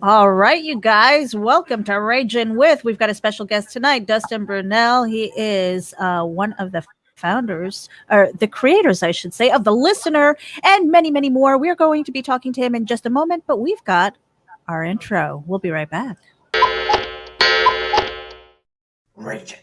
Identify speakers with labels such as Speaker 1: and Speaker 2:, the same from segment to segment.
Speaker 1: All right, you guys, welcome to RAGIN with. We've got a special guest tonight, Dustin Brunell. He is one of the founders, or the creators, I should say, of The Listener, and many, many more. We're going to be talking to him in just a moment, but we've got our intro. We'll be right back.
Speaker 2: RAGIN.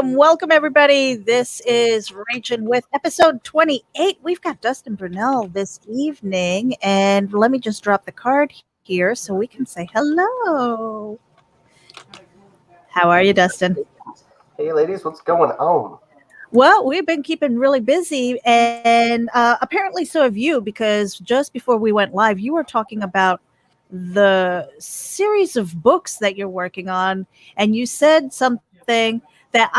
Speaker 1: Welcome, everybody. This is RAGIN with episode 28. We've got Dustin Brunell this evening, and let me just drop the card here so we can say hello. How are you, Dustin?
Speaker 2: Hey, ladies, what's going on?
Speaker 1: Well, we've been keeping really busy, and apparently so have you, because just before we went live, you were talking about the series of books that you're working on, and you said something that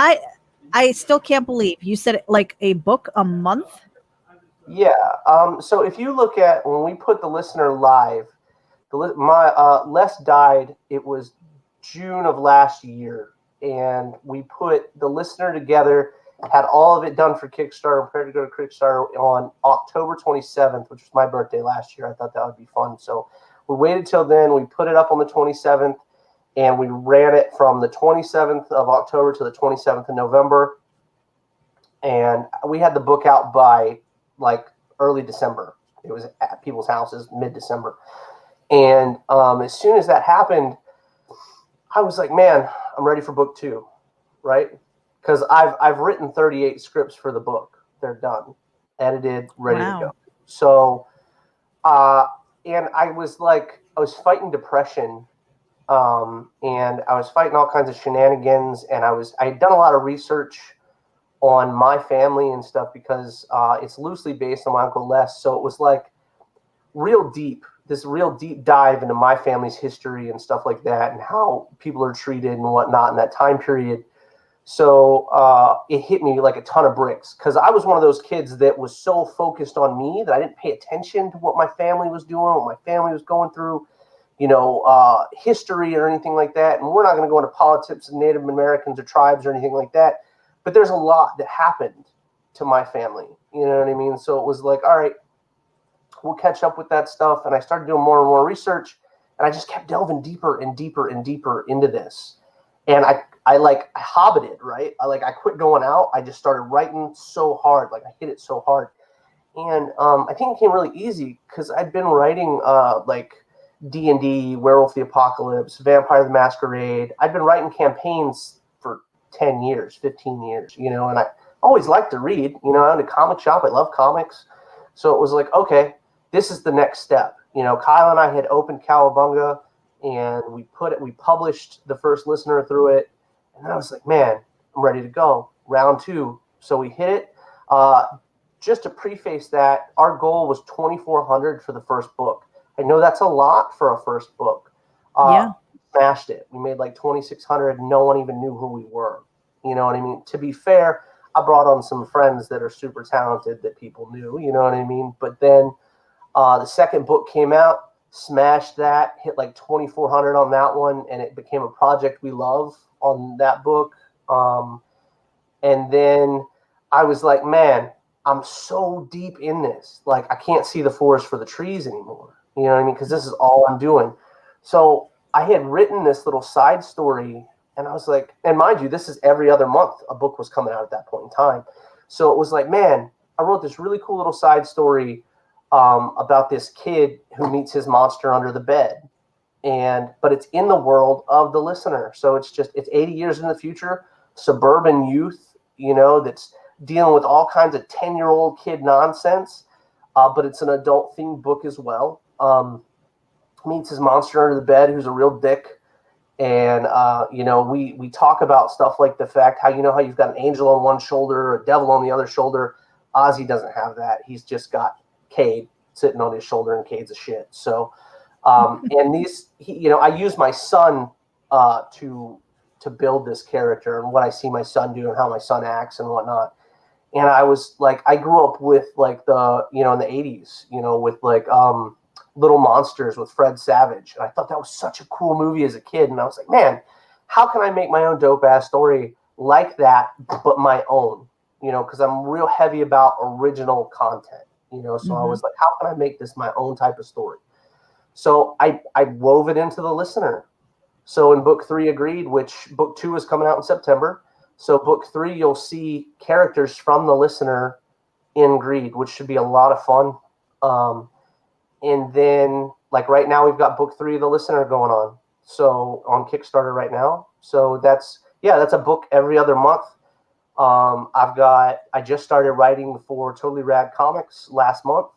Speaker 1: I still can't believe. You said like a book a month?
Speaker 2: Yeah. So if you look at when we put The Listener live, Les died. It was June of last year, and we put The Listener together, had all of it done for Kickstarter, prepared to go to Kickstarter on October 27th, which was my birthday last year. I thought that would be fun. So we waited till then. We put it up on the 27th, and we ran it from the 27th of October to the 27th of November. And we had the book out by like early December. It was at people's houses mid-December. And as soon as that happened, I was like, man, I'm ready for book 2, right? Because I've written 38 scripts for the book. They're done, edited, ready to go. So, and I was fighting depression, and I was fighting all kinds of shenanigans, and I had done a lot of research on my family and stuff because it's loosely based on my Uncle Les. So it was like this real deep dive into my family's history and stuff like that, and how people are treated and whatnot in that time period. So it hit me like a ton of bricks, because I was one of those kids that was so focused on me that I didn't pay attention to what my family was doing, what my family was going through, history or anything like that. And we're not going to go into politics of Native Americans or tribes or anything like that. But there's a lot that happened to my family. You know what I mean? So it was like, all right, we'll catch up with that stuff. And I started doing more and more research, and I just kept delving deeper and deeper and deeper into this. And I hobbited, right? I quit going out. I just started writing so hard. Like I hit it so hard. And I think it came really easy because I'd been writing like D&D, Werewolf the Apocalypse, Vampire the Masquerade. I'd been writing campaigns for 10 years, 15 years, and I always liked to read. I owned a comic shop. I love comics. So it was like, okay, this is the next step. Kyle and I had opened Cowabunga, and we published the first Listener through it. And I was like, man, I'm ready to go. Round 2. So we hit it. Just to preface that, our goal was 2,400 for the first book. I know that's a lot for a first book.
Speaker 1: Yeah.
Speaker 2: Smashed it. We made like 2,600. No one even knew who we were. You know what I mean? To be fair, I brought on some friends that are super talented that people knew. You know what I mean? But then the second book came out, smashed that, hit like 2,400 on that one, and it became a project we love on that book. And then I was like, man, I'm so deep in this. Like, I can't see the forest for the trees anymore. You know what I mean? Because this is all I'm doing. So I had written this little side story, and I was like, and mind you, this is every other month a book was coming out at that point in time. So it was like, man, I wrote this really cool little side story about this kid who meets his monster under the bed. But it's in the world of The Listener. So it's 80 years in the future, suburban youth, that's dealing with all kinds of 10-year-old kid nonsense. but it's an adult themed book as well. Meets his monster under the bed, who's a real dick. And, we talk about stuff like the fact how, how you've got an angel on one shoulder, a devil on the other shoulder. Ozzy doesn't have that. He's just got Cade sitting on his shoulder, and Cade's a shit. So, and I use my son to build this character and what I see my son do and how my son acts and whatnot. And I was like, I grew up with like the, in the 80s, with like Little Monsters with Fred Savage. And I thought that was such a cool movie as a kid. And I was like, man, how can I make my own dope ass story like that, but my own, because I'm real heavy about original content, so I was like, how can I make this my own type of story? So I wove it into the listener. So in book 3, Agreed, which book 2 is coming out in September. So book 3, you'll see characters from the listener in Greed, which should be a lot of fun. And then, like right now, we've got book 3 of the listener going on. So on Kickstarter right now. So that's a book every other month. I just started writing for Totally Rad Comics last month.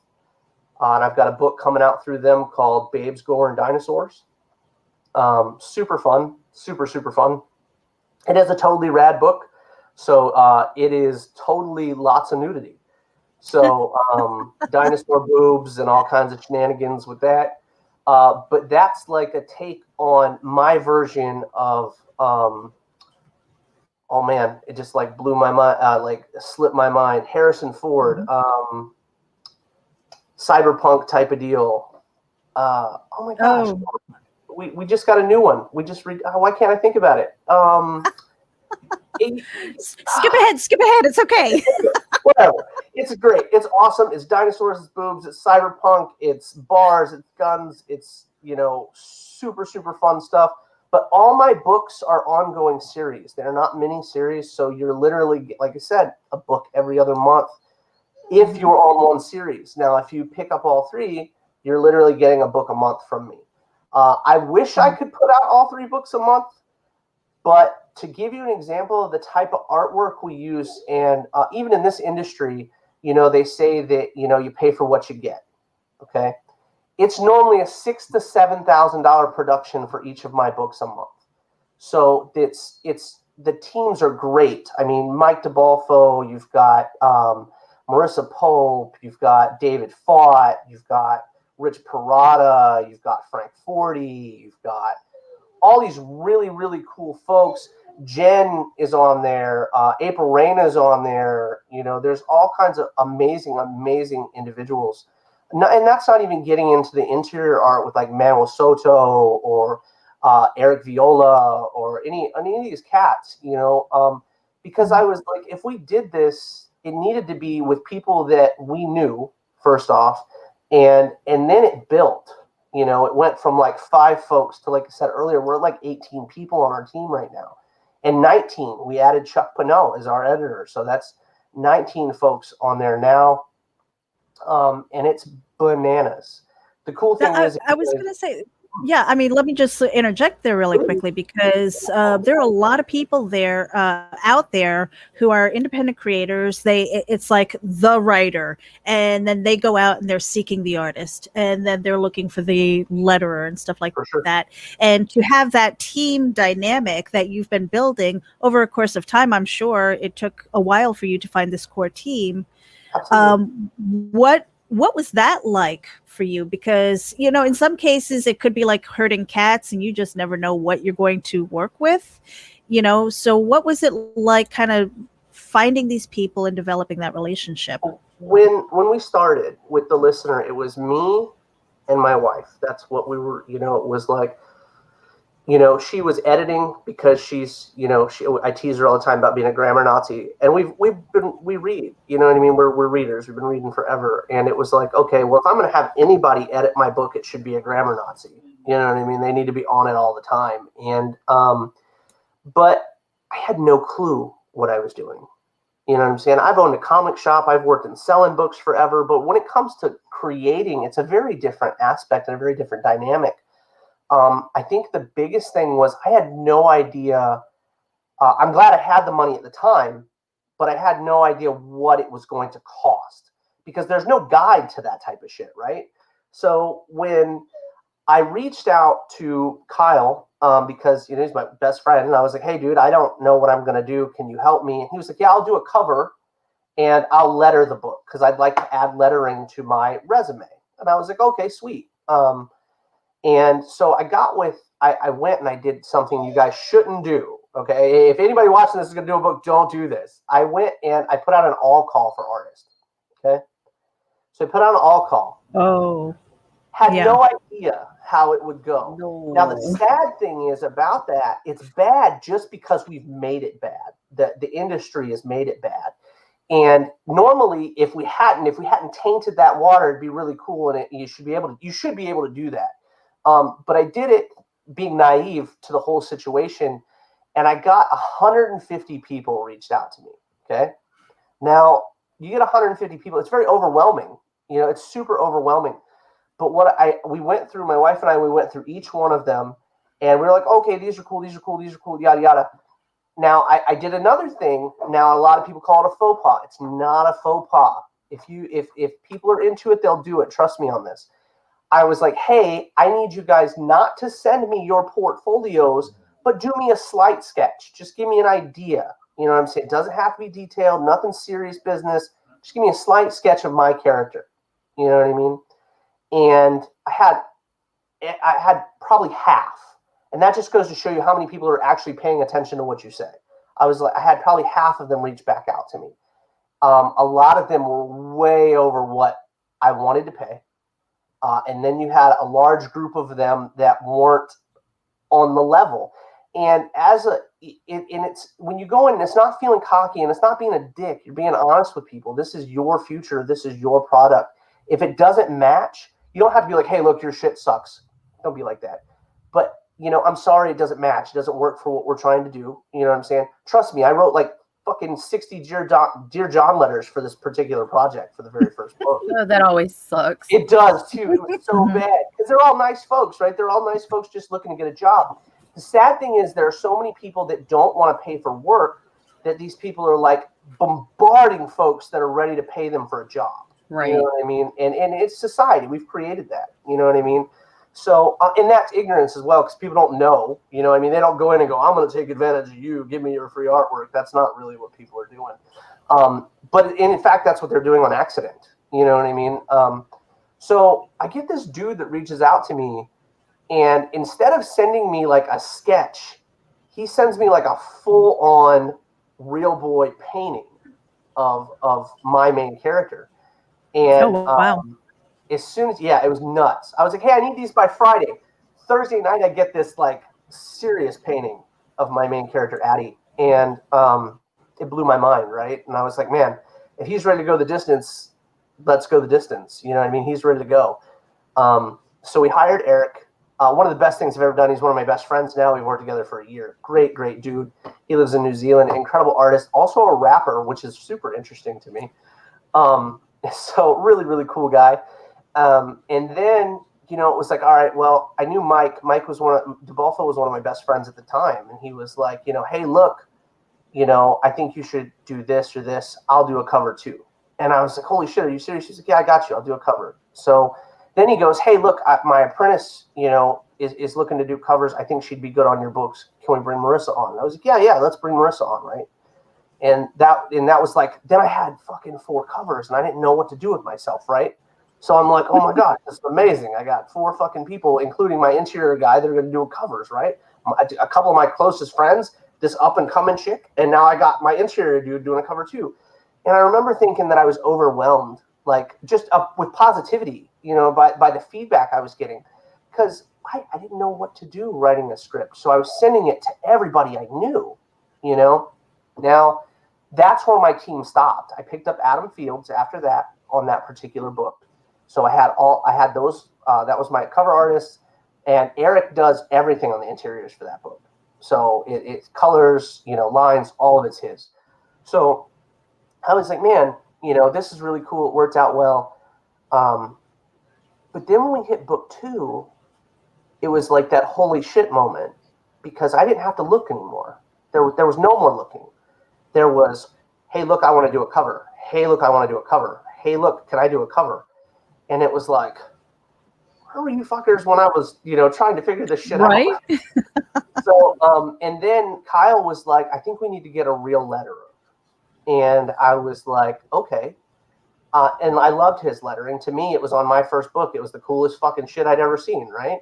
Speaker 2: And I've got a book coming out through them called Babes, Gore, and Dinosaurs. Super fun, super fun. It is a totally rad book, so it is totally lots of nudity. So dinosaur boobs and all kinds of shenanigans with that. But that's like a take on my version of, oh man, it just like blew my mind, like slipped my mind. Harrison Ford, cyberpunk type of deal. Oh my gosh. Oh. We just got a new one. We just why can't I think about it?
Speaker 1: Skip ahead. It's okay.
Speaker 2: Whatever. It's great. It's awesome. It's dinosaurs, it's boobs, it's cyberpunk, it's bars, it's guns, it's, super fun stuff. But all my books are ongoing series. They're not mini series. So you're literally, like I said, a book every other month if you're on one series. Now, if you pick up all 3, you're literally getting a book a month from me. I wish I could put out all 3 books a month, but to give you an example of the type of artwork we use, and even in this industry, they say that, you pay for what you get. Okay. It's normally a $6,000 to $7,000 production for each of my books a month. So it's the teams are great. I mean, Mike DeBalfo, you've got Marissa Pope, you've got David Fott, you've got Rich Parada, you've got Frank Forty, you've got all these really, really cool folks. Jen is on there. April Reyna is on there. There's all kinds of amazing individuals. And that's not even getting into the interior art with like Manuel Soto or Eric Viola or any of these cats, because I was like, if we did this, it needed to be with people that we knew, first off, and then it built. It went from like 5 folks to, like I said earlier, we're like 18 people on our team right now. And 19, we added Chuck Pinnell as our editor. So that's 19 folks on there now. And it's bananas. The cool thing is...
Speaker 1: I was going to say... Yeah, I mean, let me just interject there really quickly, because there are a lot of people there out there who are independent creators. It's like the writer, and then they go out and they're seeking the artist, and then they're looking for the letterer and stuff like that. And to have that team dynamic that you've been building over a course of time, I'm sure it took a while for you to find this core team. What was that like for you? Because, in some cases it could be like herding cats and you just never know what you're going to work with, so what was it like kind of finding these people and developing that relationship?
Speaker 2: When we started with the listener, it was me and my wife. That's what we were, it was like, she was editing because she's, I tease her all the time about being a grammar Nazi, and we read, we're readers. We've been reading forever. And it was like, okay, well, if I'm going to have anybody edit my book, it should be a grammar Nazi. They need to be on it all the time. And, but I had no clue what I was doing. You know what I'm saying? I've owned a comic shop. I've worked in selling books forever. But when it comes to creating, it's a very different aspect and a very different dynamic. I think the biggest thing was I had no idea. I'm glad I had the money at the time, but I had no idea what it was going to cost, because there's no guide to that type of shit, right? So when I reached out to Kyle, because he's my best friend, and I was like, hey, dude, I don't know what I'm going to do. Can you help me? And he was like, yeah, I'll do a cover, and I'll letter the book because I'd like to add lettering to my resume. And I was like, okay, sweet. And so I went and I did something you guys shouldn't do. Okay, if anybody watching this is going to do a book, don't do this. I went and I put out an all call for artists. Okay, so I put out an all call.
Speaker 1: Oh.
Speaker 2: Had no idea how it would go. No. Now, the sad thing is about that, it's bad just because we've made it bad. The industry has made it bad. And normally, if we hadn't tainted that water, it'd be really cool, and you should be able to do that. But I did it being naive to the whole situation, and I got 150 people reached out to me. Okay, now you get 150 people, it's very overwhelming. It's super overwhelming. But we went through, my wife and I, we went through each one of them, and we were like, okay, these are cool, yada, yada. Now, I did another thing. Now, a lot of people call it a faux pas. It's not a faux pas. If people are into it, they'll do it. Trust me on this. I was like, hey, I need you guys not to send me your portfolios, but do me a slight sketch. Just give me an idea. You know what I'm saying? It doesn't have to be detailed, nothing serious business. Just give me a slight sketch of my character. You know what I mean? And I had probably half. And that just goes to show you how many people are actually paying attention to what you say. I had probably half of them reach back out to me. A lot of them were way over what I wanted to pay. And then you had a large group of them that weren't on the level. And it's when you go in, it's not feeling cocky and it's not being a dick. You're being honest with people. This is your future. This is your product. If it doesn't match, you don't have to be like, hey, look, your shit sucks. Don't be like that. But, I'm sorry it doesn't match. It doesn't work for what we're trying to do. You know what I'm saying? Trust me, I wrote like fucking 60 Dear John letters for this particular project for the very first book.
Speaker 3: Oh, that always sucks.
Speaker 2: It does, too. It was so bad. Because they're all nice folks, right? They're all nice folks just looking to get a job. The sad thing is there are so many people that don't want to pay for work that these people are like bombarding folks that are ready to pay them for a job.
Speaker 3: Right.
Speaker 2: You know what I mean? And it's society. We've created that. You know what I mean? So, and that's ignorance as well, because people don't know. You know what I mean? They don't go in and go, I'm going to take advantage of you. Give me your free artwork. That's not really what people are doing. But in fact, that's what they're doing on accident. You know what I mean? So I get this dude that reaches out to me, and instead of sending me like a sketch, he sends me like a full-on real boy painting of my main character. And
Speaker 1: wow.
Speaker 2: As soon as, it was nuts. I was like, hey, I need these by Friday. Thursday night, I get this like serious painting of my main character, Addie. And it blew my mind, right? And I was like, man, if he's ready to go the distance, let's go the distance. You know what I mean? He's ready to go. So we hired Eric. One of the best things I've ever done. He's one of my best friends now. We've worked together for a year. Great, great dude. He lives in New Zealand. Incredible artist. Also a rapper, which is super interesting to me. So really, really cool guy. And then, it was like, all right, well, I knew Mike. Mike was DeBolfo was one of my best friends at the time. And he was like, hey, look, I think you should do this or this. I'll do a cover too. And I was like, holy shit, are you serious? He's like, yeah, I got you. I'll do a cover. So then he goes, hey, look, my apprentice, is looking to do covers. I think she'd be good on your books. Can we bring Marissa on? And I was like, yeah, let's bring Marissa on, right? And that was like, then I had fucking 4 covers and I didn't know what to do with myself, right? So I'm like, oh my God, this is amazing. I got 4 fucking people, including my interior guy, that are going to do covers, right? A couple of my closest friends, this up and coming chick, and now I got my interior dude doing a cover too. And I remember thinking that I was overwhelmed, like just with positivity, by the feedback I was getting, because I didn't know what to do writing a script. So I was sending it to everybody I knew, Now, that's where my team stopped. I picked up Adam Fields after that on that particular book. So I had those, that was my cover artist, and Eric does everything on the interiors for that book. So it's colors, lines, all of it's his. So I was like, man, this is really cool. It worked out well. But then when we hit book 2, it was like that holy shit moment, because I didn't have to look anymore. There was no more looking. There was, hey, look, I want to do a cover. Hey, look, I want to do a cover. hey, look, can I do a cover? And it was like, where were you fuckers when I was, trying to figure this shit out?
Speaker 1: Right.
Speaker 2: So, and then Kyle was like, I think we need to get a real letterer. And I was like, okay. And I loved his lettering. To me, it was on my first book. It was the coolest fucking shit I'd ever seen, right?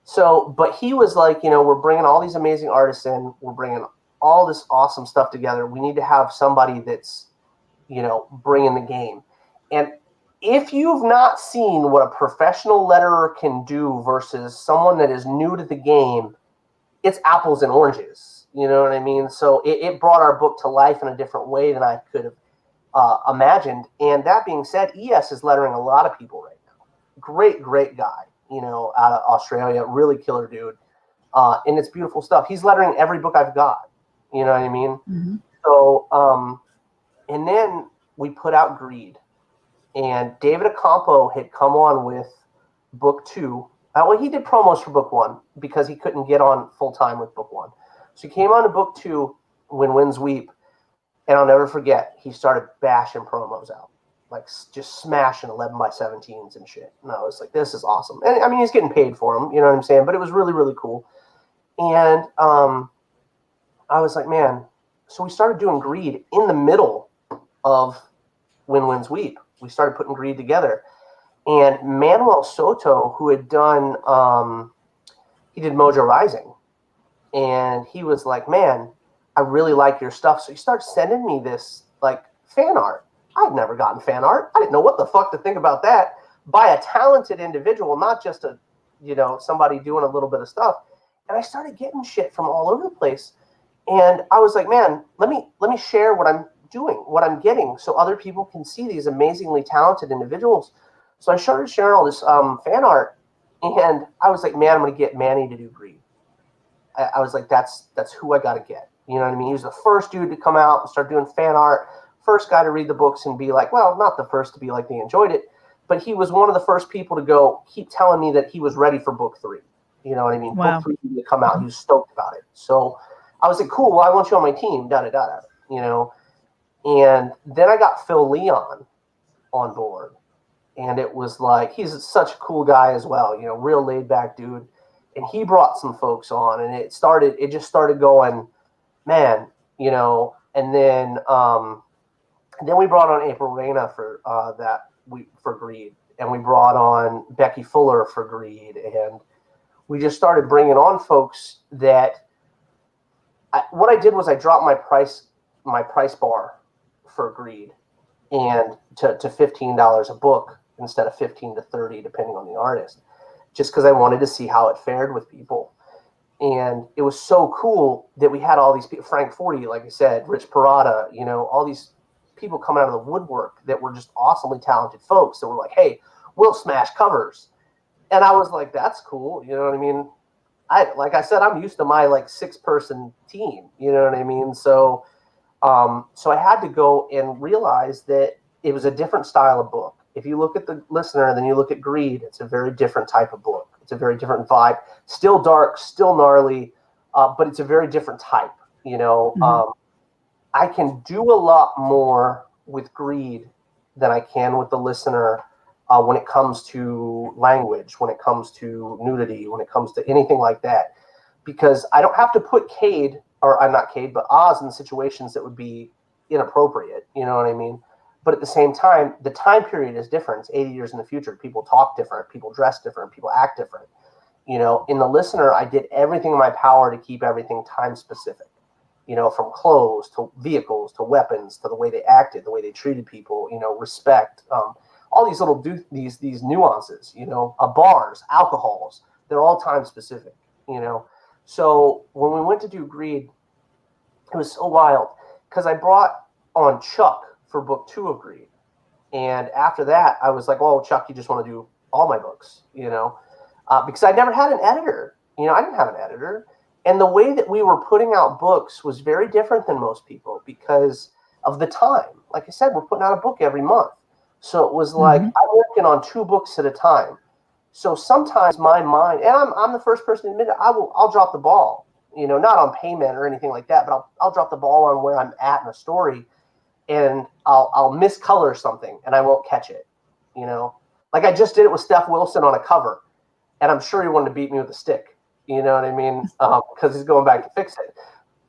Speaker 2: So, but he was like, we're bringing all these amazing artists in. We're bringing all this awesome stuff together. We need to have somebody that's, bringing the game. And if you've not seen what a professional letterer can do versus someone that is new to the game, it's apples and oranges. You know what I mean? So it brought our book to life in a different way than I could have imagined. And that being said, ES is lettering a lot of people right now. Great guy, out of Australia, really killer dude. And it's beautiful stuff. He's lettering every book I've got. You know what I mean?
Speaker 1: Mm-hmm.
Speaker 2: So, and then we put out Greed. And David Acampo had come on with book 2. Well, he did promos for book 1 because he couldn't get on full time with book 1. So he came on to book 2, When Winds Weep. And I'll never forget, he started bashing promos out, like just smashing 11x17s and shit. And I was like, this is awesome. And I mean, he's getting paid for them, you know what I'm saying? But it was really, really cool. And I was like, man, so we started doing Greed in the middle of When Winds Weep. We started putting Greed together. And Manuel Soto, who had done, he did Mojo Rising. And he was like, man, I really like your stuff. So he started sending me this like fan art. I'd never gotten fan art. I didn't know what the fuck to think about that, by a talented individual, not just somebody doing a little bit of stuff. And I started getting shit from all over the place. And I was like, man, let me share what I'm doing, what I'm getting, so other people can see these amazingly talented individuals. So I started sharing all this fan art, and I was like, man, I'm going to get Manny to do Greed. I was like, that's who I got to get. You know what I mean? He was the first dude to come out and start doing fan art, first guy to read the books and be like, well, not the first to be like they enjoyed it, but he was one of the first people to keep telling me that he was ready for book 3. You know what I mean?
Speaker 1: Wow.
Speaker 2: Book 3 needed to come out. He was stoked about it. So I was like, cool, well, I want you on my team, And then I got Phil Leon on board. And it was like, he's such a cool guy as well, real laid back dude. And he brought some folks on, and it just started going, man, and then we brought on April Reyna for Greed, and we brought on Becky Fuller for Greed, and we just started bringing on folks that what I did was I dropped my price bar for Greed and to $15 a book instead of $15 to $30 depending on the artist, just because I wanted to see how it fared with people. And it was so cool that we had all these people, Frank Forty, like I said, Rich Parada, all these people coming out of the woodwork that were just awesomely talented folks that were like, hey, we'll smash covers. And I was like, that's cool. You know what I mean? Like I said, I'm used to my 6-person team. You know what I mean? So, so I had to go and realize that it was a different style of book. If you look at the listener and then you look at Greed, it's a very different type of book. It's a very different vibe. Still dark, still gnarly, but it's a very different type. Mm-hmm. I can do a lot more with Greed than I can with the listener when it comes to language, when it comes to nudity, when it comes to anything like that, because I don't have to put Oz in situations that would be inappropriate. You know what I mean? But at the same time, the time period is different. It's 80 years in the future. People talk different. People dress different. People act different. In the listener, I did everything in my power to keep everything time specific. From clothes to vehicles to weapons to the way they acted, the way they treated people. Respect. All these little these nuances. Bars, alcohols. They're all time specific. So when we went to do Greed, it was so wild because I brought on Chuck for book 2 of Greed. And after that, I was like, oh, Chuck, you just want to do all my books, because I never had an editor. I didn't have an editor. And the way that we were putting out books was very different than most people because of the time. Like I said, we're putting out a book every month. So it was like, I'm working on 2 books at a time. So sometimes my mind, and I'm the first person to admit it, I'll drop the ball, not on payment or anything like that, but I'll drop the ball on where I'm at in a story. and I'll miscolor something and I won't catch it. You know, like I just did it with Steph Wilson on a cover, and I'm sure he wanted to beat me with a stick. You know what I mean? Because he's going back to fix it.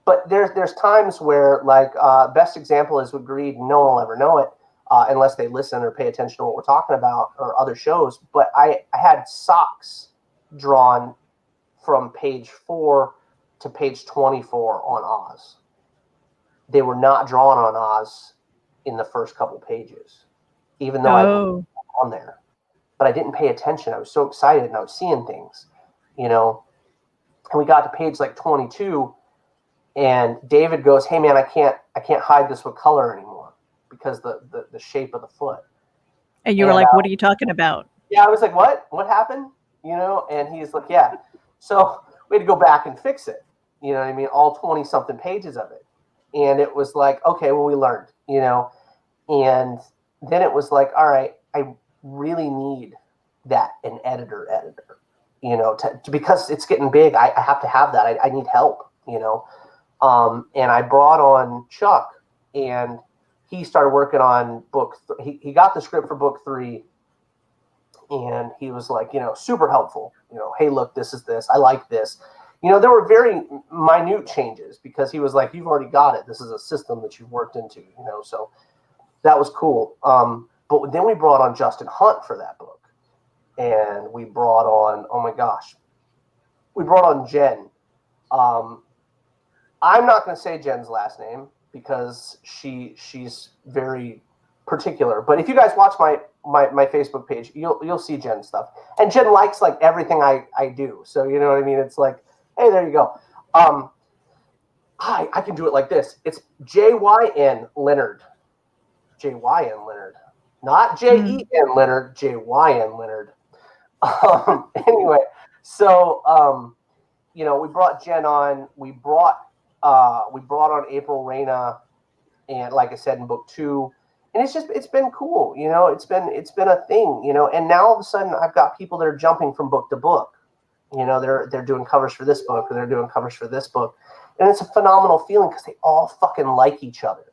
Speaker 2: But there's times where, like, best example is with Greed. No one will ever know it unless they listen or pay attention to what we're talking about or other shows. But I had socks drawn from page 4 to page 24 on Oz. They were not drawn on Oz in the first couple pages, even though I was on there. But I didn't pay attention. I was so excited and I was seeing things, you know. And we got to page like 22, and David goes, "Hey man, I can't hide this with color anymore because the shape of the foot."
Speaker 1: And you were like, "What are you talking about?"
Speaker 2: Yeah, I was like, "What? What happened?" You know, and he's like, "Yeah." So we had to go back and fix it. You know what I mean? All 20 something pages of it. And it was like, okay, well, we learned, you know, and then it was like, all right, I really need that an editor, you know, to because it's getting big. I have to have that. I need help, you know. And I brought on Chuck, and he started working on book. He got the script for book 3, and he was like, you know, super helpful. You know, hey, look, this is this. I like this. You know, there were very minute changes because he was like, "You've already got it. This is a system that you've worked into." You know, so that was cool. But then we brought on Justin Hunt for that book, and we brought on, oh my gosh, we brought on Jen. I'm not going to say Jen's last name because she's very particular. But if you guys watch my Facebook page, you'll see Jen's stuff. And Jen likes like everything I do. So you know what I mean? It's like, hey, there you go. I can do it like this. It's J-Y-N Leonard. J-Y-N Leonard. Not J-E-N Leonard, J-Y-N Leonard. Anyway, so you know, we brought Jen on. We brought on April Reyna, and like I said in book 2, and it's been cool, you know. It's been a thing, you know. And now all of a sudden, I've got people that are jumping from book to book. You know, they're doing covers for this book, or they're doing covers for this book, and it's a phenomenal feeling because they all fucking like each other.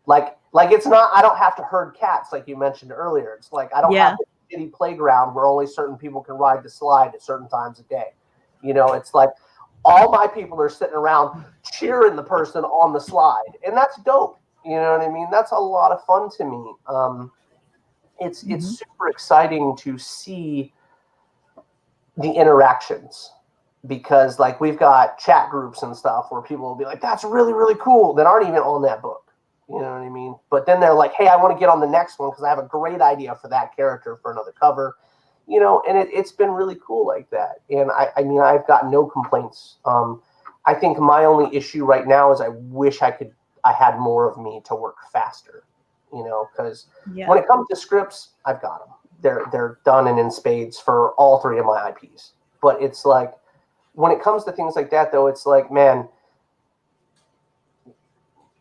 Speaker 2: Like it's not. I don't have to herd cats like you mentioned earlier. It's like I don't have a shitty playground where only certain people can ride the slide at certain times a day. You know, it's like all my people are sitting around cheering the person on the slide, and that's dope. You know what I mean? That's a lot of fun to me. It's super exciting to see the interactions because, like, we've got chat groups and stuff where people will be like, "That's really, really cool," that aren't even on that book. You know what I mean? But then they're like, "Hey, I want to get on the next one because I have a great idea for that character for another cover." You know, and it's been really cool like that. And I mean, I've got no complaints. I think my only issue right now is I wish I had more of me to work faster, you know, because when it comes to scripts, I've got them. They're done and in spades for all 3 of my IPs. But it's like, when it comes to things like that, though, it's like, man,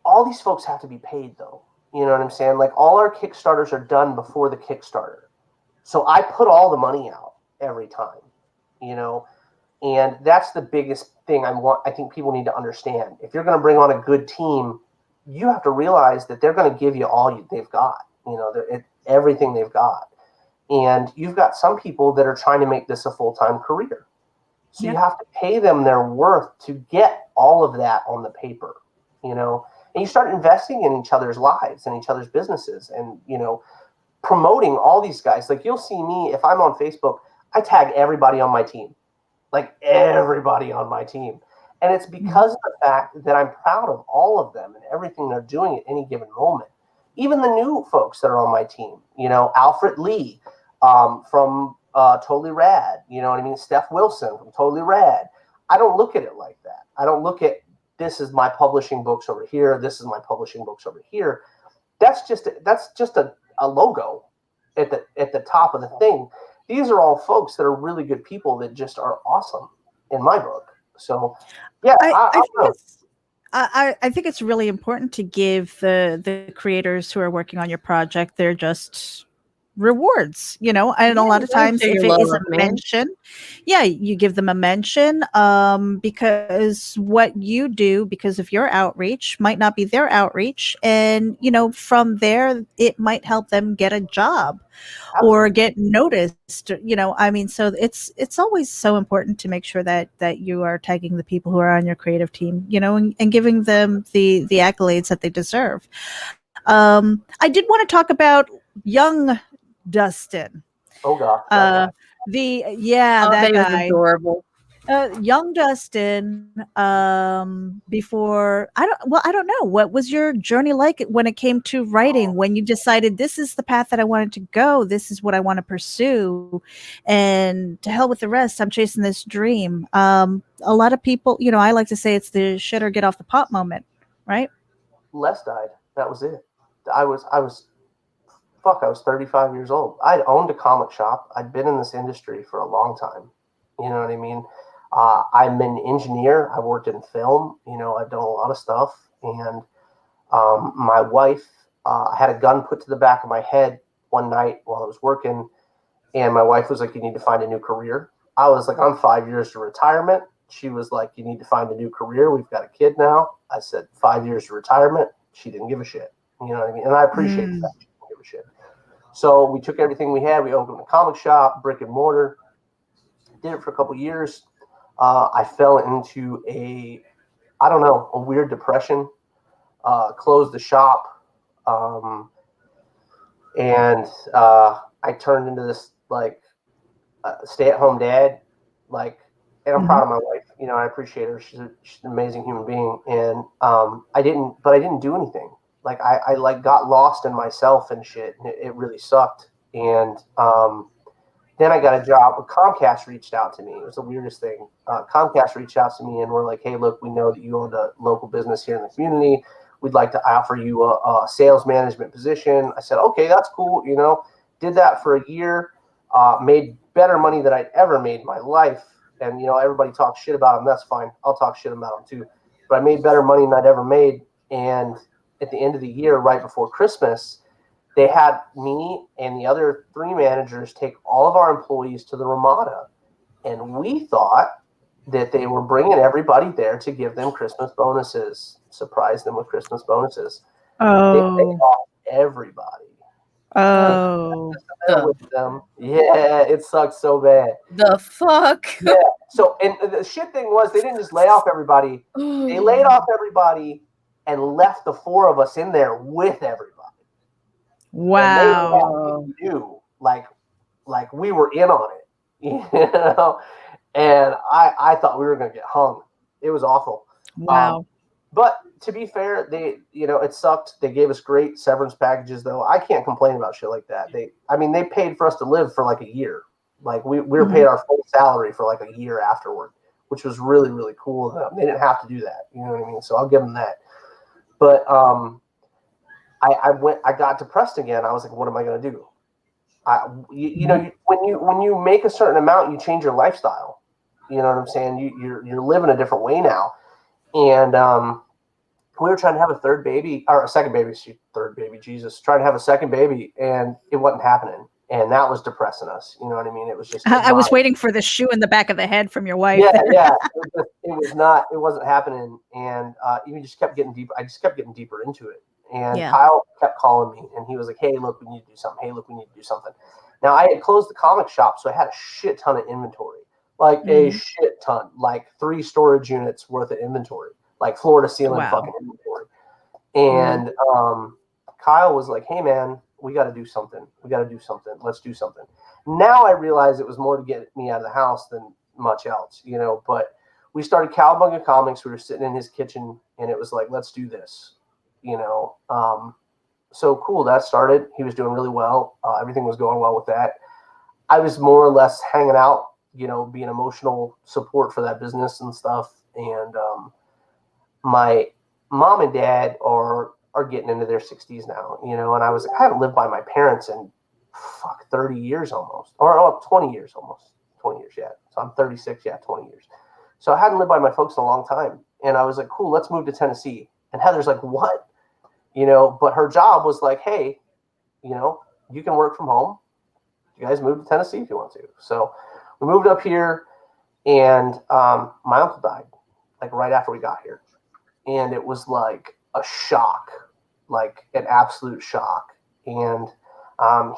Speaker 2: all these folks have to be paid, though. You know what I'm saying? Like, all our Kickstarters are done before the Kickstarter. So I put all the money out every time, you know, and that's the biggest thing I think people need to understand. If you're going to bring on a good team, you have to realize that they're going to give you all they've got, you know, everything they've got. And you've got some people that are trying to make this a full-time career. So you have to pay them their worth to get all of that on the paper, you know, and you start investing in each other's lives and each other's businesses and, you know, promoting all these guys. Like, you'll see me, if I'm on Facebook, I tag everybody on my team, like everybody on my team. And it's because of the fact that I'm proud of all of them and everything they're doing at any given moment. Even the new folks that are on my team, you know, Alfred Lee from Totally Rad, you know what I mean? Steph Wilson from Totally Rad. I don't look at it like that. I don't look at, this is my publishing books over here, this is my publishing books over here. That's just a logo at the top of the thing. These are all folks that are really good people that just are awesome in my book. So, yeah,
Speaker 1: I think it's really important to give the creators who are working on your project, they're just rewards, and a lot of times if it is a mention, you give them a mention, because what you do because of your outreach might not be their outreach, and from there it might help them get a job. Absolutely. Or get noticed, I mean, so it's always so important to make sure that you are tagging the people who are on your creative team, and giving them the accolades that they deserve. I did want to talk about young Dustin.
Speaker 2: Oh gosh.
Speaker 1: That guy.
Speaker 3: Adorable.
Speaker 1: Young Dustin, before I don't know, what was your journey like when it came to writing, when you decided this is the path that I wanted to go, this is what I want to pursue, and to hell with the rest, I'm chasing this dream. A lot of people, I like to say it's the shit or get off the pot moment, right?
Speaker 2: Les died. That was it. I was 35 years old. I'd owned a comic shop. I'd been in this industry for a long time. You know what I mean? I'm an engineer. I've worked in film. I've done a lot of stuff. And my wife had a gun put to the back of my head one night while I was working. And my wife was like, you need to find a new career. I was like, I'm 5 years to retirement. She was like, you need to find a new career. We've got a kid now. I said, 5 years to retirement. She didn't give a shit. You know what I mean? And I appreciate that. She didn't give a shit. So we took everything we had. We opened a comic shop, brick and mortar. Did it for a couple of years. I fell into a weird depression. Closed the shop, and I turned into this stay-at-home dad. And I'm proud of my wife. I appreciate her. She's an amazing human being. And I didn't do anything. I got lost in myself and shit. And it really sucked. And then I got a job. Comcast reached out to me. It was the weirdest thing. Comcast reached out to me and were like, hey, look, we know that you own a local business here in the community. We'd like to offer you a sales management position. I said, okay, that's cool. Did that for a year, made better money than I'd ever made in my life. And, everybody talks shit about them. That's fine. I'll talk shit about them too. But I made better money than I'd ever made. And at the end of the year, right before Christmas, they had me and the other 3 managers take all of our employees to the Ramada. And we thought that they were bringing everybody there to give them Christmas bonuses, surprise them with Christmas bonuses.
Speaker 1: Oh.
Speaker 2: They paid off everybody.
Speaker 1: Oh.
Speaker 2: With them. Yeah, it sucks so bad.
Speaker 3: The fuck?
Speaker 2: Yeah. So, and the shit thing was they didn't just lay off everybody. They laid off everybody and left the 4 of us in there with everybody.
Speaker 1: Wow.
Speaker 2: And they knew, like we were in on it, and I thought we were going to get hung. It was awful.
Speaker 1: Wow.
Speaker 2: But to be fair, they, it sucked. They gave us great severance packages though. I can't complain about shit like that. They paid for us to live for like a year. We were paid our full salary for like a year afterward, which was really, really cool of them. They didn't have to do that. You know what I mean? So I'll give them that. But, I got depressed again. I was like, what am I going to do? When you make a certain amount, you change your lifestyle. You know what I'm saying? You're living a different way now. And we were trying to have a second baby, Jesus, trying to have a second baby, and it wasn't happening. And that was depressing us. You know what I mean? It was just.
Speaker 1: I was waiting for the shoe in the back of the head from your wife.
Speaker 2: Yeah. It wasn't happening. And I just kept getting deeper into it. And Kyle kept calling me, and he was like, hey, look, we need to do something. Hey, look, we need to do something. Now, I had closed the comic shop, so I had a shit ton of inventory. A shit ton. 3 storage units worth of inventory. Floor-to-ceiling fucking inventory. And Kyle was like, hey, man, we got to do something. Let's do something. Now I realize it was more to get me out of the house than much else, But we started Cowabunga Comics. We were sitting in his kitchen, and it was like, let's do this. So cool. That started. He was doing really well. Everything was going well with that. I was more or less hanging out, being emotional support for that business and stuff. And my mom and dad are getting into their 60s now, and I was like, I haven't lived by my parents in 30 years almost, or 20 years almost. 20 years, yeah. So I'm 36, 20 years. So I hadn't lived by my folks in a long time. And I was like, cool, let's move to Tennessee. And Heather's like, what? But her job was like, hey, you can work from home. You guys move to Tennessee if you want to. So we moved up here, and my uncle died like right after we got here. And it was like a shock, like an absolute shock. And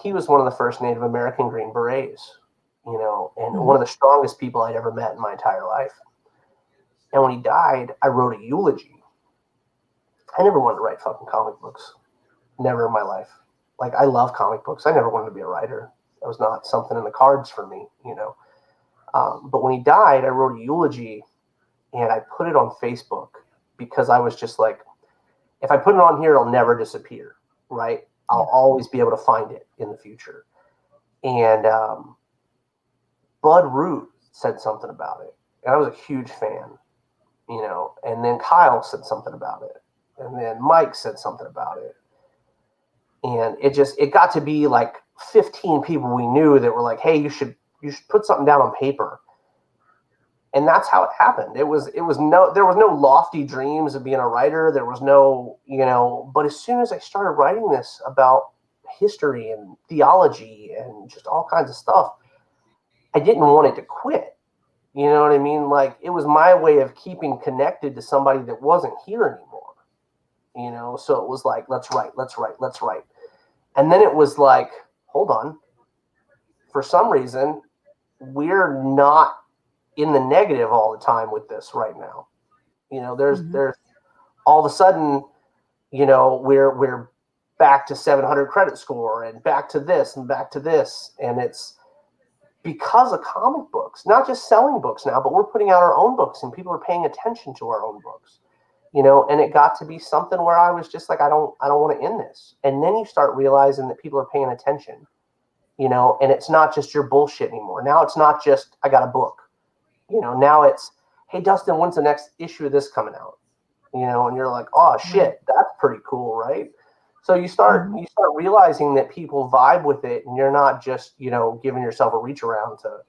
Speaker 2: he was one of the first Native American Green Berets, and one of the strongest people I'd ever met in my entire life. And when he died, I wrote a eulogy. I never wanted to write fucking comic books. Never in my life. Like, I love comic books. I never wanted to be a writer. That was not something in the cards for me, But when he died, I wrote a eulogy, and I put it on Facebook because I was just like, if I put it on here, it'll never disappear, right? I'll always be able to find it in the future. And Bud Root said something about it, and I was a huge fan, and then Kyle said something about it, and then Mike said something about it. And it got to be like 15 people we knew that were like, hey, you should put something down on paper. And that's how it happened. There was no lofty dreams of being a writer. There was no, but as soon as I started writing this about history and theology and just all kinds of stuff, I didn't want it to quit. You know what I mean? Like, it was my way of keeping connected to somebody that wasn't here anymore. So it was like, let's write. And then it was like, hold on. For some reason, we're not in the negative all the time with this right now. There's all of a sudden, we're back to 700 credit score and back to this and back to this. And it's because of comic books, not just selling books now, but we're putting out our own books and people are paying attention to our own books, and it got to be something where I was just like, I don't want to end this. And then you start realizing that people are paying attention, and it's not just your bullshit anymore. Now it's not just, I got a book. Now it's, hey, Dustin, when's the next issue of this coming out? And you're like, oh shit, that's pretty cool, right? So you start realizing that people vibe with it, and you're not just, giving yourself a reach around to,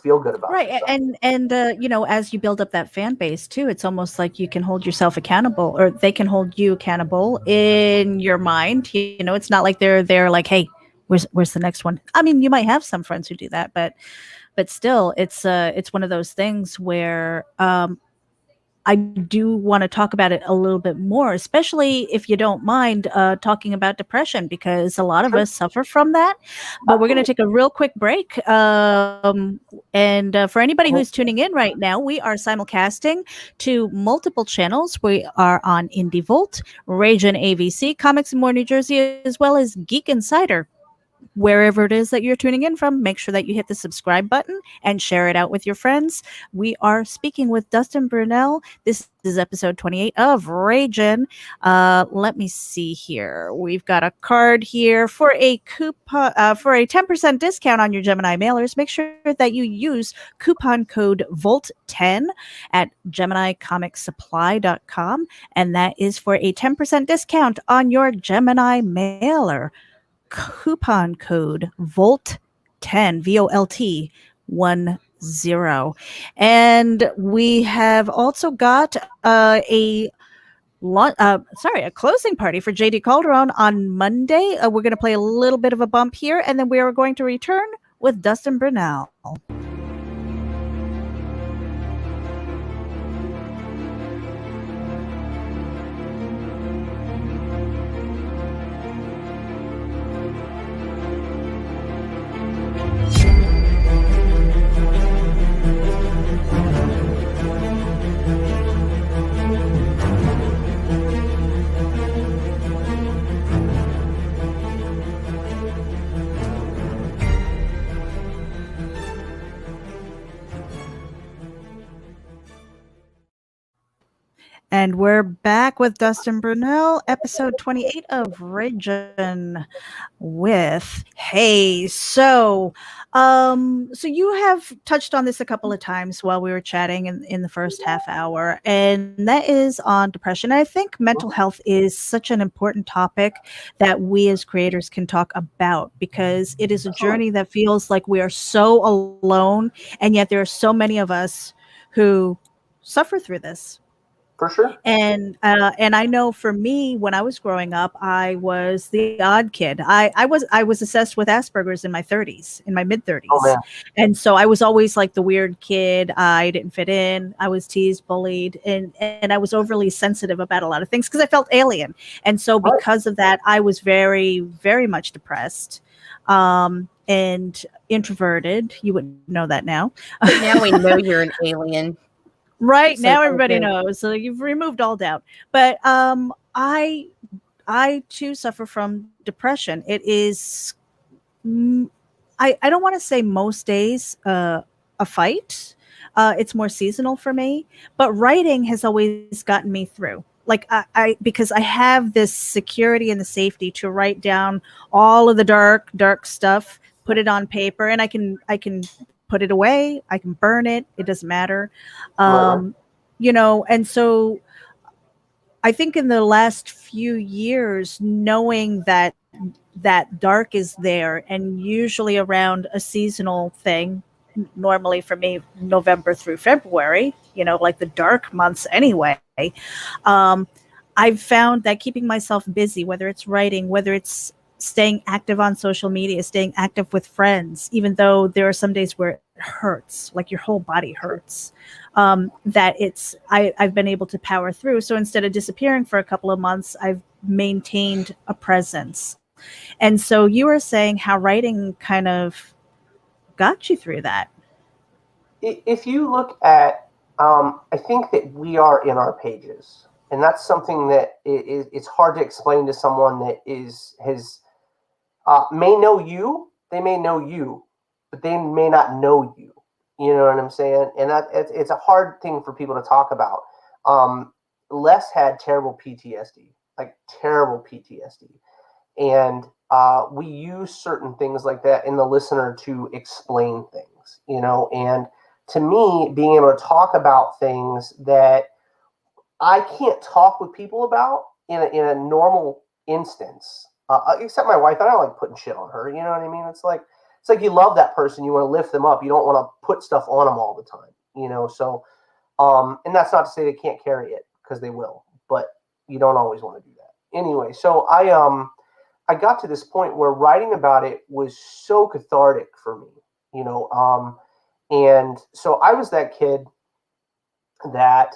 Speaker 2: feel good about it.
Speaker 1: Right. And as you build up that fan base too, it's almost like you can hold yourself accountable, or they can hold you accountable in your mind. It's not like they're there like, hey, where's the next one? I mean, you might have some friends who do that, but still, it's one of those things where I do want to talk about it a little bit more, especially if you don't mind talking about depression, because a lot of us suffer from that. But we're going to take a real quick break. And for anybody who's tuning in right now, we are simulcasting to multiple channels. We are on Indie Volt, RAGIN AVC, Comics and More New Jersey, as well as Geek Insider. Wherever it is that you're tuning in from, make sure that you hit the subscribe button and share it out with your friends. We are speaking with Dustin Brunell. This is episode 28 of RAGIN. Let me see here. We've got a card here for a coupon for a 10% discount on your Gemini mailers. Make sure that you use coupon code VOLT10 at GeminiComicSupply.com, and that is for a 10% discount on your Gemini mailer. Coupon code VOLT10 VOLT 10. And we have also got a closing party for JD Calderon on Monday. We're going to play a little bit of a bump here, and then we are going to return with Dustin Brunell. And we're back with Dustin Brunell, episode 28 of RAGIN with, hey, so you have touched on this a couple of times while we were chatting in the first half hour, and that is on depression. I think mental health is such an important topic that we as creators can talk about, because it is a journey that feels like we are so alone, and yet there are so many of us who suffer through this.
Speaker 2: For sure.
Speaker 1: And I know for me, when I was growing up, I was the odd kid. I was assessed with Asperger's in my 30s, in my mid
Speaker 2: Oh
Speaker 1: 30s,
Speaker 2: man.
Speaker 1: and so I was always like the weird kid. I didn't fit in. I was teased, bullied, and I was overly sensitive about a lot of things because I felt alien. And so
Speaker 2: Right.
Speaker 1: because of that, I was very, very much depressed, and introverted. You wouldn't know that now.
Speaker 3: Now we know you're an alien.
Speaker 1: Right
Speaker 3: So
Speaker 1: now,
Speaker 3: thank
Speaker 1: everybody
Speaker 3: you.
Speaker 1: knows. So you've removed all doubt. But I too suffer from depression. It is, I don't want to say most days a fight. It's more seasonal for me. But writing has always gotten me through. Like I because I have this security and the safety to write down all of the dark stuff, put it on paper, and I can put it away. I can burn it. It doesn't matter.
Speaker 2: Right.
Speaker 1: Um, and so I think in the last few years, knowing that that dark is there, and usually around a seasonal thing, normally for me, November through February, like the dark months anyway. Um, I've found that keeping myself busy, whether it's writing, whether it's staying active on social media, staying active with friends, even though there are some days where it hurts, like your whole body hurts, that I've been able to power through. So instead of disappearing for a couple of months, I've maintained a presence. And so you were saying how writing kind of got you through that.
Speaker 2: If you look at, I think that we are in our pages, and that's something that it's hard to explain to someone that has may know you, they may know you, but they may not know you. You know what I'm saying? And that it's a hard thing for people to talk about. Les had terrible PTSD, like terrible PTSD, and we use certain things like that in the listener to explain things. And to me, being able to talk about things that I can't talk with people about in a normal instance, except my wife. I don't like putting shit on her. You know what I mean? It's like you love that person. You want to lift them up. You don't want to put stuff on them all the time. So and that's not to say they can't carry it, because they will, but you don't always want to do that. Anyway, so I got to this point where writing about it was so cathartic for me. And so I was that kid that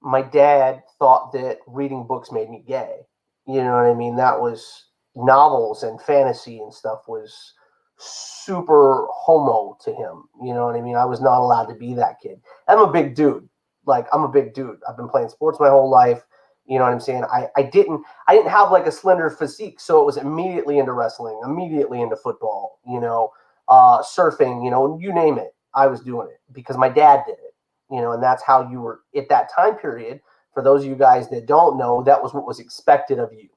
Speaker 2: my dad thought that reading books made me gay. You know what I mean? That was novels and fantasy and stuff was super homo to him. You know what I mean? I was not allowed to be that kid. I'm a big dude. Like, I'm a big dude. I've been playing sports my whole life. You know what I'm saying? I didn't have like a slender physique, so it was immediately into wrestling, immediately into football, surfing, you name it. I was doing it because my dad did it. And that's how you were at that time period. For those of you guys that don't know, that was what was expected of you.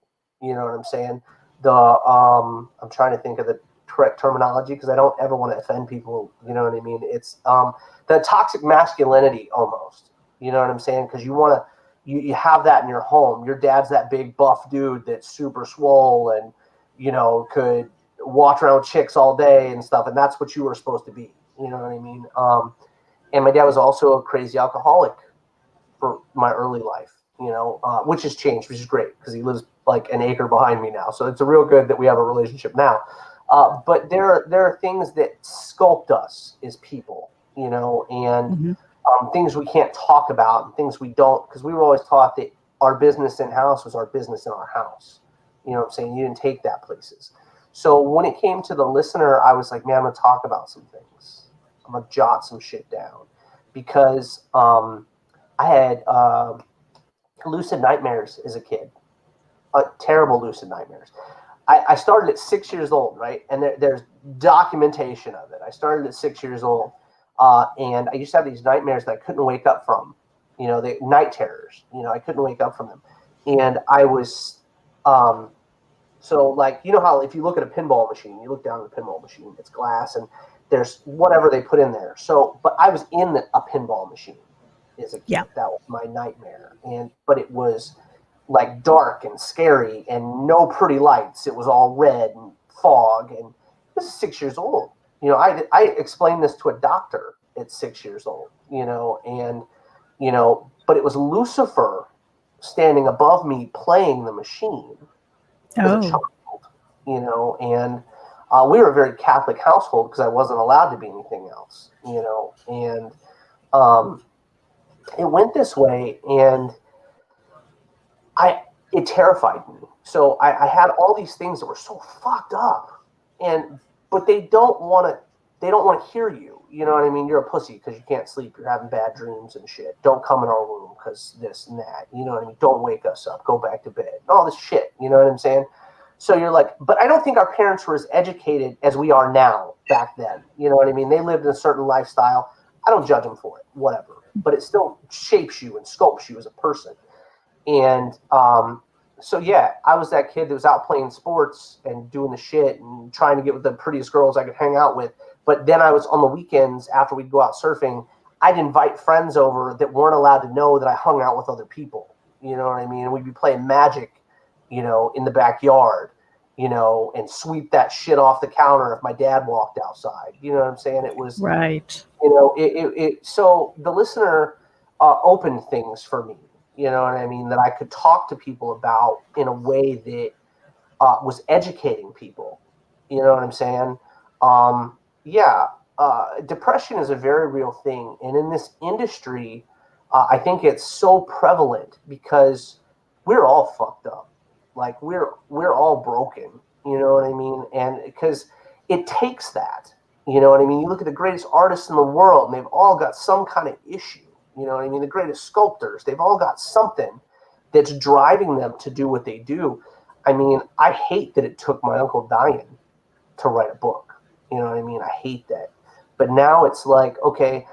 Speaker 2: You know what I'm saying? I'm trying to think of the correct terminology because I don't ever want to offend people. You know what I mean? It's the toxic masculinity almost. You know what I'm saying? Because you have that in your home. Your dad's that big buff dude that's super swole and could walk around chicks all day and stuff, and that's what you were supposed to be. You know what I mean? And my dad was also a crazy alcoholic for my early life, which has changed, which is great because he lives like an acre behind me now. So it's a real good that we have a relationship now. But there are things that sculpt us as people, and things we can't talk about and things we don't, because we were always taught that our business in house was our business in our house. You know what I'm saying? You didn't take that places. So when it came to the listener, I was like, man, I'm going to talk about some things. I'm going to jot some shit down because I had lucid nightmares as a kid, terrible lucid nightmares. I started at 6 years old, right? And there's documentation of it. I started at 6 years old, and I used to have these nightmares that I couldn't wake up from. The night terrors. I couldn't wake up from them, and I was so, like, how if you look at a pinball machine, you look down at a pinball machine, it's glass, and there's whatever they put in there. So, but I was in a pinball machine as a kid.
Speaker 1: Yeah.
Speaker 2: That was my nightmare, but it was like dark and scary and no pretty lights. It was all red and fog, and this is 6 years old. I explained this to a doctor at 6 years old. And but it was Lucifer standing above me playing the machine as a child, and we were a very Catholic household because I wasn't allowed to be anything else, and it went this way, and it terrified me. So I had all these things that were so fucked up, but they don't want to hear you. You know what I mean? You're a pussy because you can't sleep. You're having bad dreams and shit. Don't come in our room because this and that. You know what I mean? Don't wake us up. Go back to bed. All this shit. You know what I'm saying? So you're like, but I don't think our parents were as educated as we are now back then. You know what I mean? They lived in a certain lifestyle. I don't judge them for it, whatever. But it still shapes you and sculpts you as a person. And so, yeah, I was that kid that was out playing sports and doing the shit and trying to get with the prettiest girls I could hang out with. But then I was on the weekends after we'd go out surfing, I'd invite friends over that weren't allowed to know that I hung out with other people. You know what I mean? And we'd be playing Magic, in the backyard, and sweep that shit off the counter if my dad walked outside. You know what I'm saying? It was
Speaker 1: right.
Speaker 2: So the listener opened things for me. You know what I mean? That I could talk to people about in a way that was educating people. You know what I'm saying? Depression is a very real thing. And in this industry, I think it's so prevalent because we're all fucked up. Like we're all broken. You know what I mean? And because it takes that. You know what I mean? You look at the greatest artists in the world and they've all got some kind of issue. You know what I mean? The greatest sculptors, they've all got something that's driving them to do what they do. I mean, I hate that it took my uncle dying to write a book. You know what I mean? I hate that. But now it's like, okay,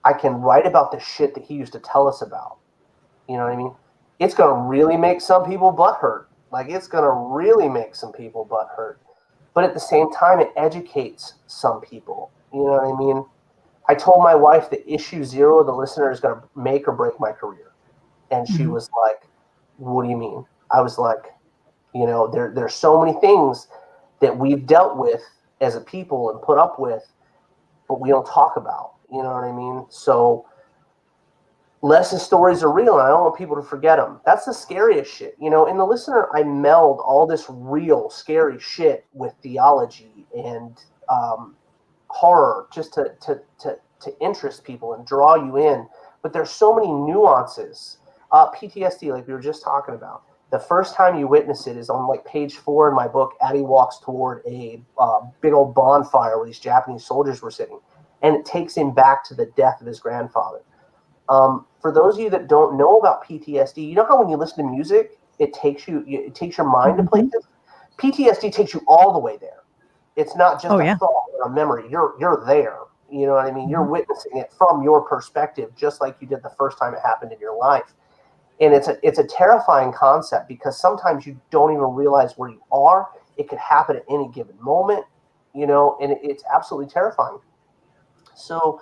Speaker 2: I can write about the shit that he used to tell us about. You know what I mean? It's going to really make some people butthurt. Like, it's going to really make some people butthurt. But at the same time, it educates some people. You know what I mean? I told my wife that issue 0 of the listener is going to make or break my career. And she was like, what do you mean? I was like, there's so many things that we've dealt with as a people and put up with, but we don't talk about. You know what I mean? So lesson stories are real, and I don't want people to forget them. That's the scariest shit. In the listener, I meld all this real scary shit with theology and horror just to interest people and draw you in. But there's so many nuances. PTSD, like we were just talking about. The first time you witness it is on like page 4 in my book. Addie walks toward a big old bonfire where these Japanese soldiers were sitting, and it takes him back to the death of his grandfather. For those of you that don't know about PTSD, you know how when you listen to music, it takes your mind to places. PTSD takes you all the way there. It's not just a thought or a memory. You're there. You know what I mean? You're witnessing it from your perspective, just like you did the first time it happened in your life. And it's a terrifying concept because sometimes you don't even realize where you are. It could happen at any given moment, and it's absolutely terrifying. So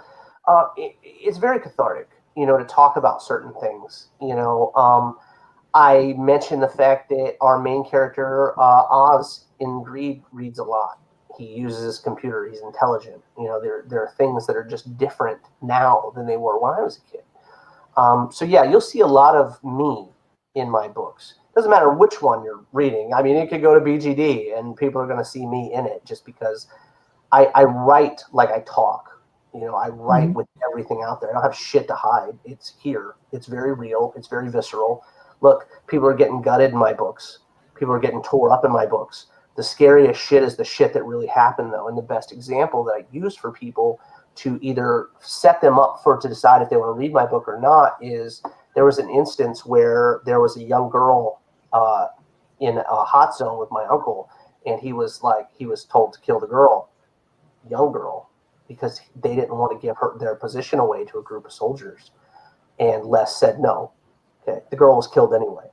Speaker 2: it's very cathartic, to talk about certain things. I mentioned the fact that our main character, Oz in Greed, reads a lot. He uses his computer. He's intelligent. There are things that are just different now than they were when I was a kid. So yeah, you'll see a lot of me in my books. Doesn't matter which one you're reading. I mean, it could go to BGD and people are going to see me in it just because I write like I talk. I write with everything out there. I don't have shit to hide. It's here. It's very real. It's very visceral. Look, people are getting gutted in my books. People are getting tore up in my books. The scariest shit is the shit that really happened, though. And the best example that I use for people to either set them up to decide if they want to read my book or not is there was an instance where there was a young girl in a hot zone with my uncle, and he was told to kill the young girl, because they didn't want to give their position away to a group of soldiers. And Les said no. Okay, the girl was killed anyway.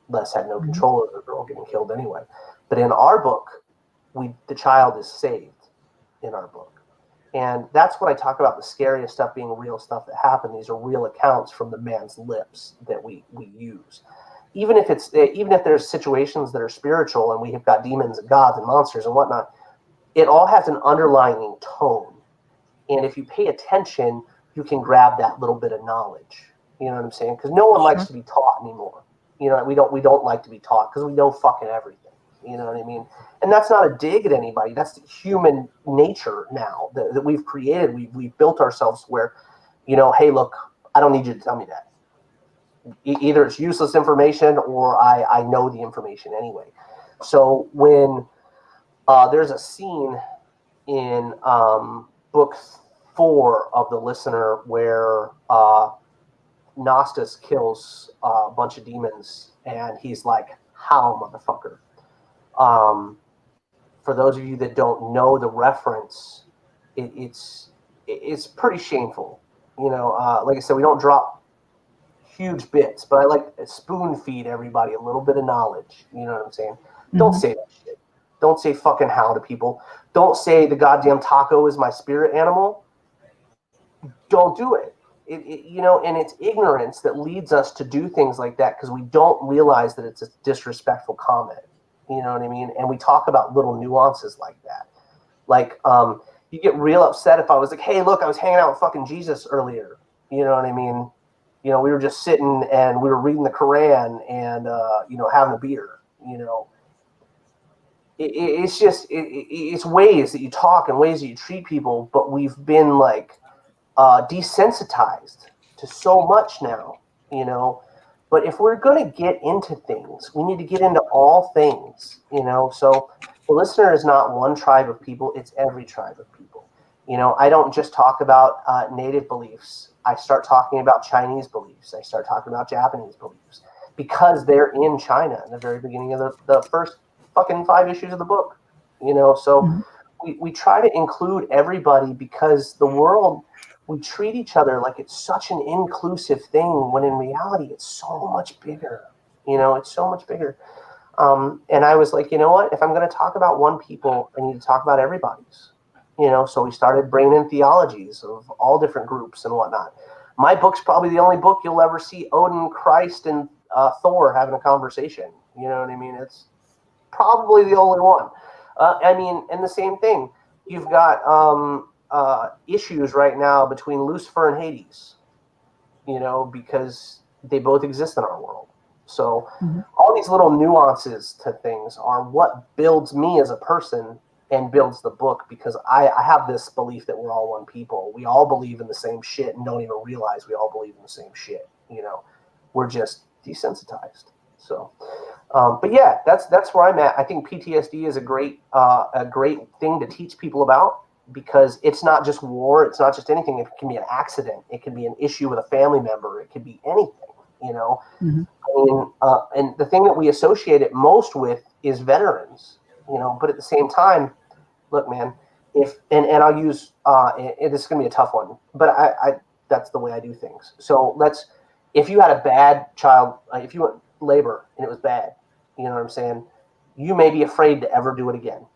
Speaker 2: Les had no control of the girl getting killed anyway. But in our book, the child is saved in our book. And that's what I talk about, the scariest stuff being real stuff that happened. These are real accounts from the man's lips that we use. Even if there's situations that are spiritual and we have got demons and gods and monsters and whatnot, it all has an underlying tone. And if you pay attention, you can grab that little bit of knowledge. You know what I'm saying? Because no one likes to be taught anymore. You know, we don't like to be taught because we know fucking everything. You know what I mean? And that's not a dig at anybody. That's human nature now that we've created. We've built ourselves where, you know, hey, look, I don't need you to tell me that. Either it's useless information or I know the information anyway. So when there's a scene in book 4 of The Listener where Nastas kills a bunch of demons, and he's like, "How, motherfucker?" For those of you that don't know the reference, it's pretty shameful. You know, like I said, we don't drop huge bits, but I like to spoon feed everybody a little bit of knowledge. You know what I'm saying? Mm-hmm. Don't say that shit. Don't say fucking how to people. Don't say the goddamn taco is my spirit animal. Don't do it. You know, and it's ignorance that leads us to do things like that because we don't realize that it's a disrespectful comment. You know what I mean? And we talk about little nuances like that. Like, you get real upset if I was like, hey, look, I was hanging out with fucking Jesus earlier. You know what I mean? You know, we were just sitting and we were reading the Quran and, you know, having a beer, you know. It's just, it's ways that you talk and ways that you treat people, but we've been like desensitized to so much now, you know. But if we're going to get into things, we need to get into all things, you know. So the listener is not one tribe of people, it's every tribe of people. You know, I don't just talk about native beliefs. I start talking about Chinese beliefs. I start talking about Japanese beliefs because they're in China in the very beginning of the first fucking 5 issues of the book, you know. So we try to include everybody because the world, we treat each other like it's such an inclusive thing when in reality it's so much bigger. You know, it's so much bigger. And I was like, you know what? If I'm going to talk about one people, I need to talk about everybody's. You know, so we started bringing in theologies of all different groups and whatnot. My book's probably the only book you'll ever see Odin, Christ, and Thor having a conversation. You know what I mean? It's probably the only one. I mean, and the same thing. You've got issues right now between Lucifer and Hades, you know, because they both exist in our world. So all these little nuances to things are what builds me as a person and builds the book, because I have this belief that we're all one people. We all believe in the same shit and don't even realize we all believe in the same shit. You know, we're just desensitized. So, but yeah, that's where I'm at. I think PTSD is a great thing to teach people about, because it's not just war. It's not just anything. It can be an accident. It can be an issue with a family member. It could be anything, you know. I mean, and the thing that we associate it most with is veterans, you know, but at the same time, look, man, if, and I'll use, this is going to be a tough one, but I that's the way I do things. So if you had a bad child, if you went labor and it was bad, you know what I'm saying? You may be afraid to ever do it again.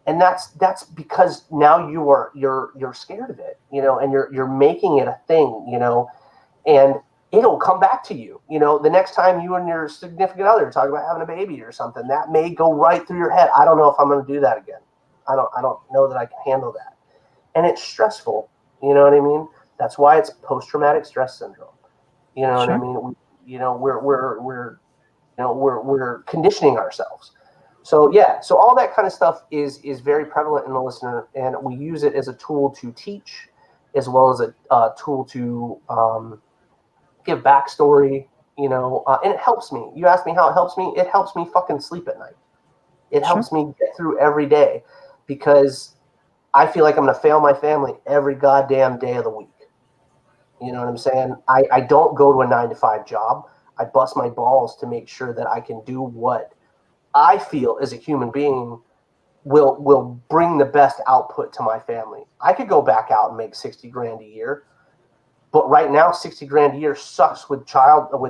Speaker 2: And that's because now you're scared of it, you know, and you're making it a thing, you know, and it'll come back to you. You know, the next time you and your significant other talk about having a baby or something, that may go right through your head. I don't know if I'm going to do that again. I don't know that I can handle that. And it's stressful. You know what I mean? That's why it's post-traumatic stress syndrome. You know what I mean? We're conditioning ourselves. So yeah, so all that kind of stuff is very prevalent in the listener, and we use it as a tool to teach, as well as a tool to give backstory, you know, and it helps me. You ask me how it helps me. It helps me fucking sleep at night. It helps me get through every day, because I feel like I'm going to fail my family every goddamn day of the week. You know what I'm saying? I don't go to a 9-to-5 job. I bust my balls to make sure that I can do what I feel as a human being will bring the best output to my family. I could go back out and make 60 grand a year, but right now 60 grand a year sucks with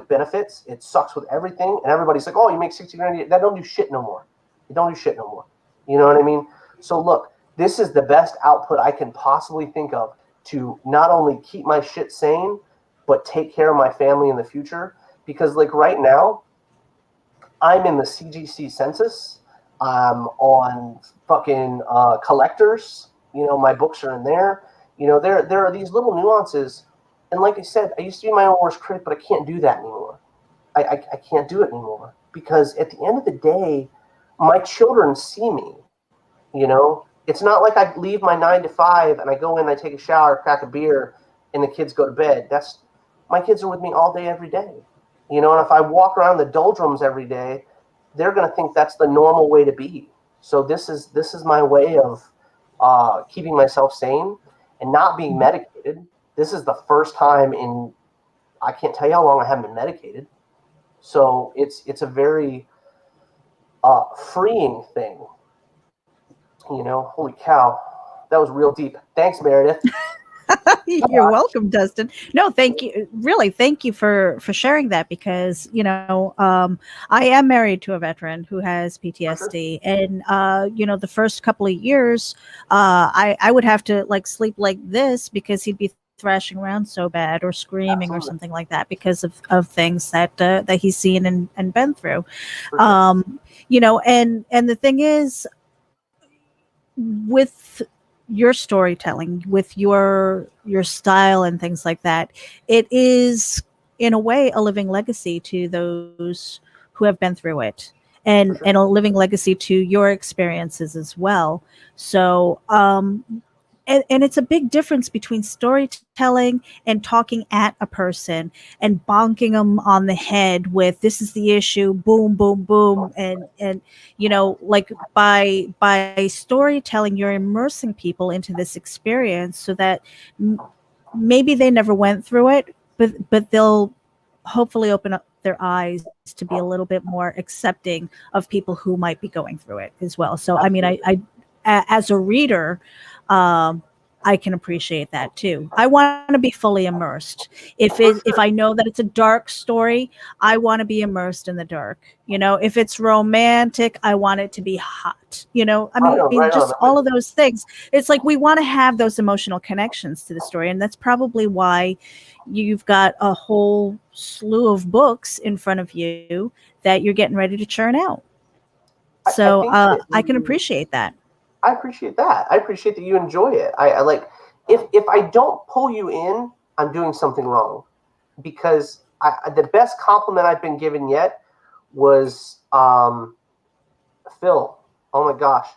Speaker 2: benefits. It sucks with everything, and everybody's like, "Oh, you make 60 grand a year? That don't do shit no more. It don't do shit no more." You know what I mean? So look, this is the best output I can possibly think of to not only keep my shit sane, but take care of my family in the future. Because like right now, I'm in the CGC census. I'm on fucking collectors. You know, my books are in there. You know, there are these little nuances And like I said, I used to be my own worst critic, but I can't do that anymore. I can't do it anymore because at the end of the day, my children see me. You know, it's not like I leave my 9 to 5 and I go in, I take a shower, crack a beer, and the kids go to bed. My kids are with me all day, every day. You know, and if I walk around the doldrums every day, they're going to think that's the normal way to be. So this is my way of keeping myself sane and not being medicated. This is the first time in, I can't tell you how long I haven't been medicated. So it's a very freeing thing. You know, holy cow, that was real deep. Thanks, Meredith.
Speaker 1: You're welcome, Dustin. No, thank you. Really, thank you for sharing that because I am married to a veteran who has PTSD, and the first couple of years, I would have to like sleep like this because he'd be thrashing around so bad or screaming or something like that because of things that he's seen and been through.
Speaker 2: Sure.
Speaker 1: And the thing is, with your storytelling, with your style and things like that, it is in a way a living legacy to those who have been through it, and a living legacy to your experiences as well. So and it's a big difference between storytelling and talking at a person and bonking them on the head with this is the issue, boom, boom, boom, and like by storytelling, you're immersing people into this experience so that maybe they never went through it, but they'll hopefully open up their eyes to be a little bit more accepting of people who might be going through it as well. So I mean, I as a reader, I can appreciate that too. I want to be fully immersed. If I know that it's a dark story, I want to be immersed in the dark. If it's romantic, I want it to be hot. Just all of those things. It's like we want to have those emotional connections to the story, and that's probably why you've got a whole slew of books in front of you that you're getting ready to churn out. So I can appreciate that.
Speaker 2: I appreciate that. I appreciate that you enjoy it. I like if I don't pull you in, I'm doing something wrong. Because the best compliment I've been given yet was Phil. Oh my gosh.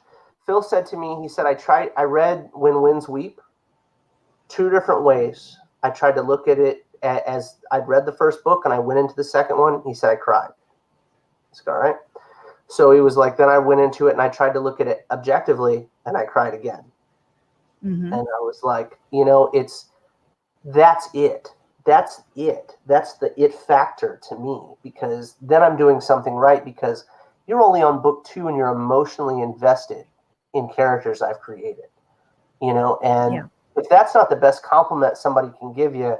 Speaker 2: Phil said to me, he said, I read When Winds Weep 2 different ways. I tried to look at it as I'd read the first book and I went into the second one. He said I cried. I said, all right. So he was like, then I went into it and I tried to look at it objectively and I cried again. Mm-hmm. And I was like, that's it. That's it. That's the it factor to me, because then I'm doing something right, because you're only on book 2 and you're emotionally invested in characters I've created, and if that's not the best compliment somebody can give you,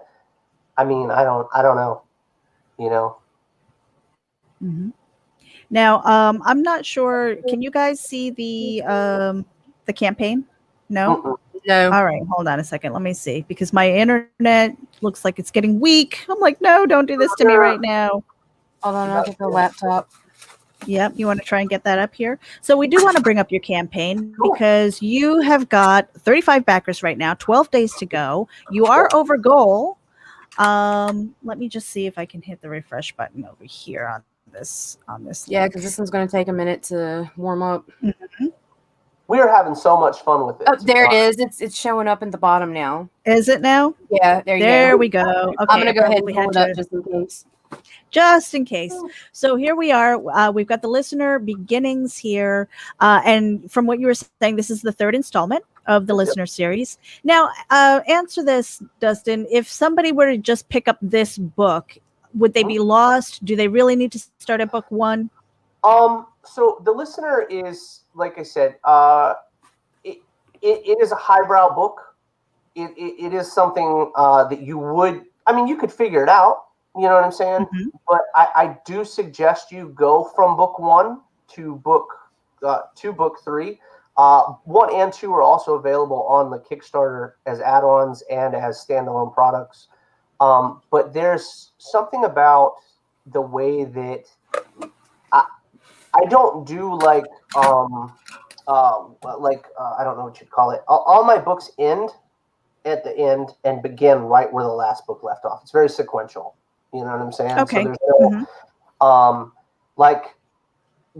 Speaker 2: I mean, I don't know,
Speaker 1: Mm-hmm. Now, I'm not sure. Can you guys see the campaign? No?
Speaker 2: Mm-mm.
Speaker 3: No.
Speaker 1: All right, hold on a second. Let me see, because my internet looks like it's getting weak. I'm like, no, don't do this to me right now.
Speaker 3: Hold on, I'll get the laptop.
Speaker 1: Yep, you want to try and get that up here? So we do want to bring up your campaign because you have got 35 backers right now, 12 days to go. You are over goal. Let me just see if I can hit the refresh button over here on this.
Speaker 3: Yeah, because this one's going to take a minute to warm up.
Speaker 1: Mm-hmm.
Speaker 2: We are having so much fun with it.
Speaker 3: Oh, there it is. It's showing up at the bottom now.
Speaker 1: Is it now?
Speaker 3: Yeah, there you go.
Speaker 1: There we go. Okay,
Speaker 3: I'm going to go ahead and pull it up just in case.
Speaker 1: Just in case. So here we are. We've got the listener beginnings here. And from what you were saying, this is the 3rd installment of the listener series. Now, answer this, Dustin. If somebody were to just pick up this book, would they be lost? Do they really need to start at book 1?
Speaker 2: So the listener is, like I said, it is a highbrow book. It is something that you could figure it out. You know what I'm saying? Mm-hmm. But I do suggest you go from book 1 to book 3. 1 and 2 are also available on the Kickstarter as add-ons and as standalone products. But there's something about the way that I don't do I don't know what you'd call it. All my books end at the end and begin right where the last book left off. It's very sequential. You know what I'm saying?
Speaker 1: Okay.
Speaker 2: So there's no, like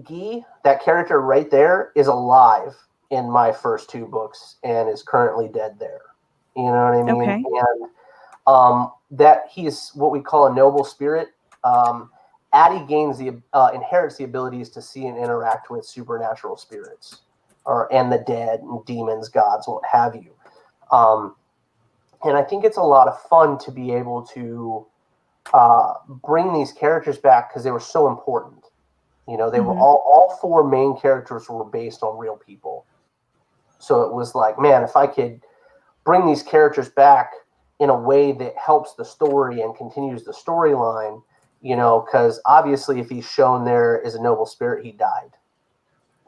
Speaker 2: Guy, that character right there is alive in my first 2 books and is currently dead there. You know what I mean?
Speaker 1: Okay.
Speaker 2: And that he's what we call a noble spirit. Addie gains inherits the abilities to see and interact with supernatural spirits, and the dead and demons, gods, what have you. And I think it's a lot of fun to be able to bring these characters back because they were so important. You know, they were all 4 main characters were based on real people. So it was like, man, if I could bring these characters back in a way that helps the story and continues the storyline, you know, because obviously if he's shown there as a noble spirit, he died.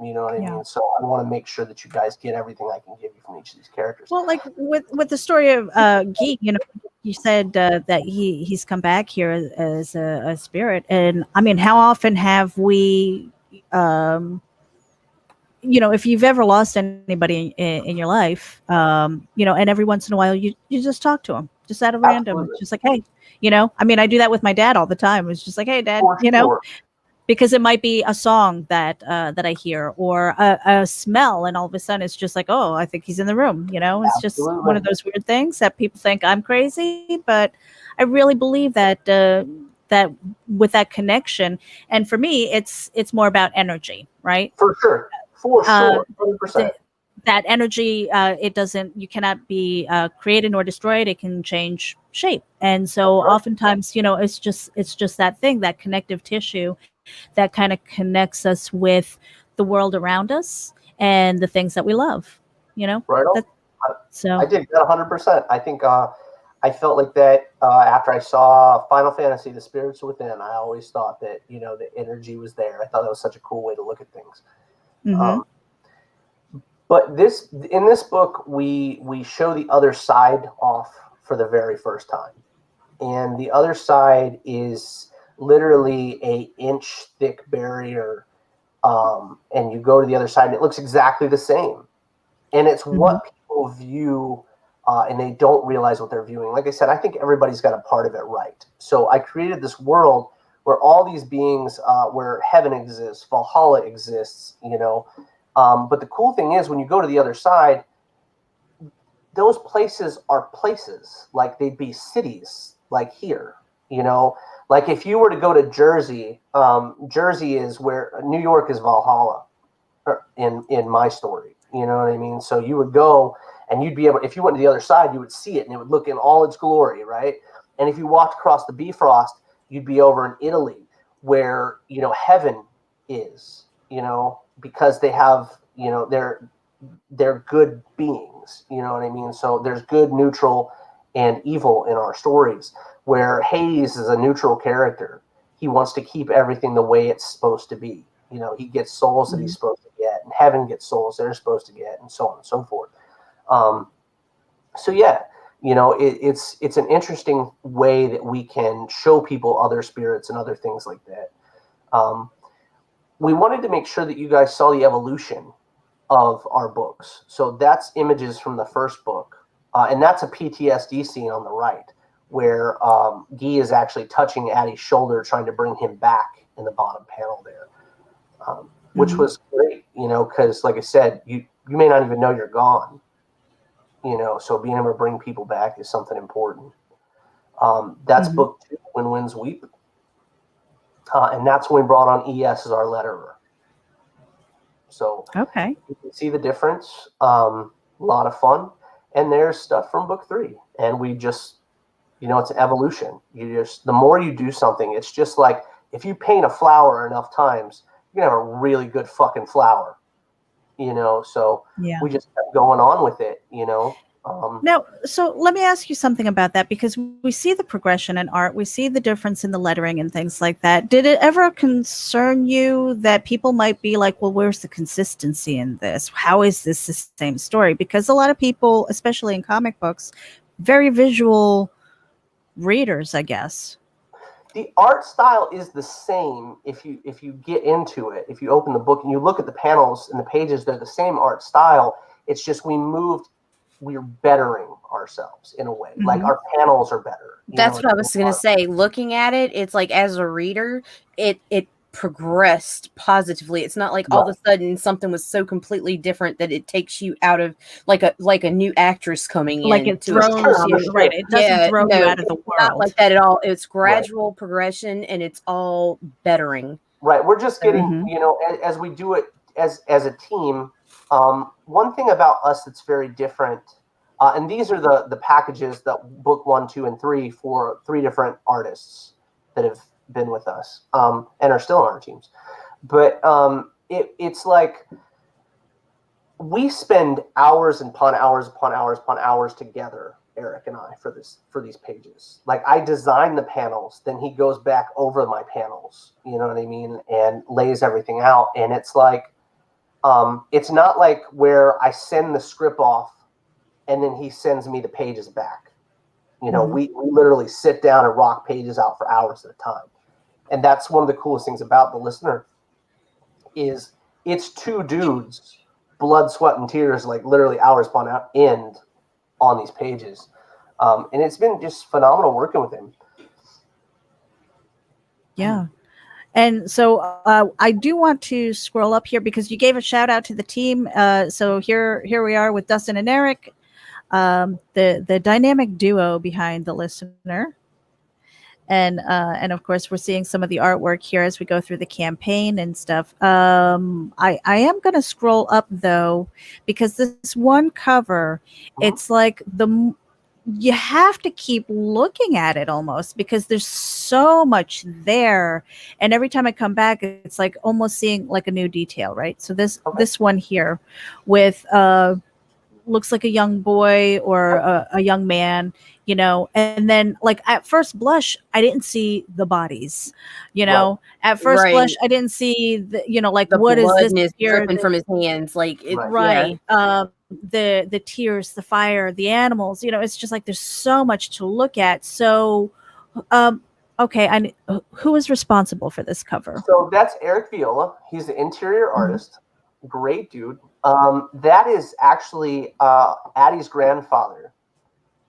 Speaker 2: You know what I mean? So I want to make sure that you guys get everything I can give you from each of these characters.
Speaker 1: Well, like with the story of Geek, you know, you said that he's come back here as a spirit, and I mean, how often have we, you know, if you've ever lost anybody in your life, you know, and every once in a while you just talk to them, just out of random, it's just like, hey, you know, I mean, I do that with my dad all the time. It's just like, hey, Dad, you know. Because it might be a song that that I hear or a smell, and all of a sudden it's just like, oh, I think he's in the room. You know, it's just one of those weird things that people think I'm crazy, but I really believe that that with that connection, and for me, it's more about energy, right?
Speaker 2: For sure, 100%.
Speaker 1: That energy, it doesn't. You cannot be created nor destroyed. It can change shape, and so oftentimes, you know, it's just that thing, that connective tissue that kind of connects us with the world around us and the things that we love, you know?
Speaker 2: Right on.
Speaker 1: So
Speaker 2: I did that 100%. I think I felt like that after I saw Final Fantasy, The Spirits Within. I always thought that, you know, the energy was there. I thought that was such a cool way to look at things. But in this book, we show the other side off for the very first time. And the other side is literally a inch thick barrier, and you go to the other side and it looks exactly the same, and it's what people view, and they don't realize what they're viewing. Like I said, I think everybody's got a part of it right. So I created this world where all these beings, where heaven exists, Valhalla exists, you know, but the cool thing is when you go to the other side, those places are places, like they'd be cities like here, you know. Like if you were to go to Jersey, Jersey is where New York is Valhalla in my story. You know what I mean? So you would go and you'd be able, if you went to the other side, you would see it and it would look in all its glory, right? And if you walked across the Bifrost, you'd be over in Italy where, you know, heaven is, you know, because they have, you know, they're good beings, you know what I mean? So there's good, neutral, and evil in our stories. Where Hades is a neutral character. He wants to keep everything the way it's supposed to be. You know, he gets souls that he's supposed to get, and heaven gets souls they're supposed to get, and so on and so forth. So yeah, you know, it's an interesting way that we can show people other spirits and other things like that. We wanted to make sure that you guys saw the evolution of our books. So that's images from the first book, and that's a PTSD scene on the right, where Guy is actually touching Addie's shoulder, trying to bring him back in the bottom panel there, which was great, you know, because like I said, you may not even know you're gone, you know, so being able to bring people back is something important. That's book 2, When Winds Weep, and that's when we brought on ES as our letterer. So you can see the difference. A lot of fun, and there's stuff from book 3, and we just, you know, it's an evolution. The more you do something, it's just like if you paint a flower enough times, you're gonna have a really good fucking flower, you know. So we just kept going on with it, you know.
Speaker 1: Now, so let me ask you something about that, because we see the progression in art, we see the difference in the lettering and things like that. Did it ever concern you that people might be like, well, where's the consistency in this? How is this the same story? Because a lot of people, especially in comic books, very visual readers, I guess.
Speaker 2: The art style is the same if you get into it. If you open the book and you look at the panels and the pages, they're the same art style. It's just we moved we're bettering ourselves in a way. Like our panels are better.
Speaker 3: That's what I was going to say. Looking at it, it's like as a reader, it progressed positively. It's not like all of a sudden something was so completely different that it takes you out of like a new actress coming in.
Speaker 1: Like it throws you, right? It doesn't throw you out of the world.
Speaker 3: Not like that at all. It's gradual progression, and it's all bettering.
Speaker 2: Right. We're just getting, as we do it as a team. One thing about us that's very different, and these are the packages that book 1, 2, and 3 for 3 different artists that have been with us and are still on our teams. But it's like we spend hours upon hours upon hours upon hours together, Eric and I, for these pages. Like I design the panels, then he goes back over my panels, you know what I mean, and lays everything out. And it's like, it's not like where I send the script off and then he sends me the pages back. We literally sit down and rock pages out for hours at a time. And that's one of the coolest things about the listener is it's 2 dudes, blood, sweat, and tears, like literally hours upon end on these pages. And it's been just phenomenal working with him.
Speaker 1: Yeah. And so I do want to scroll up here because you gave a shout out to the team. So here we are with Dustin and Eric, the dynamic duo behind the listener. And of course, we're seeing some of the artwork here as we go through the campaign and stuff. I am going to scroll up, though, because this one cover, it's like you have to keep looking at it almost because there's so much there. And every time I come back, it's like almost seeing like a new detail, right? So this one here with looks like a young boy or a young man, and then like at first blush, I didn't see the bodies, at first blush, I didn't see the, like the what is this
Speaker 3: dripping from his hands, like it,
Speaker 1: the tears, the fire, the animals, it's just like there's so much to look at. So okay, who is responsible for this cover?
Speaker 2: So that's Eric Viola. He's the interior artist. Great dude. That is actually Addie's grandfather.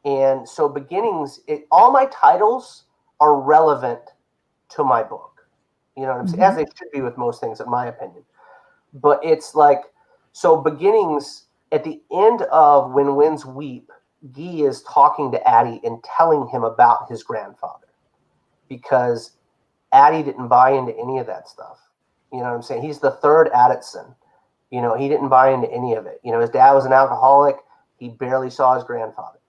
Speaker 2: And so Beginnings, all my titles are relevant to my book. You know what I'm saying? As they should be with most things, in my opinion. But it's like, so Beginnings, at the end of When Winds Weep, Guy is talking to Addie and telling him about his grandfather. Because Addie didn't buy into any of that stuff. You know what I'm saying? He's the third Addison. He didn't buy into any of it. His dad was an alcoholic. He barely saw his grandfather.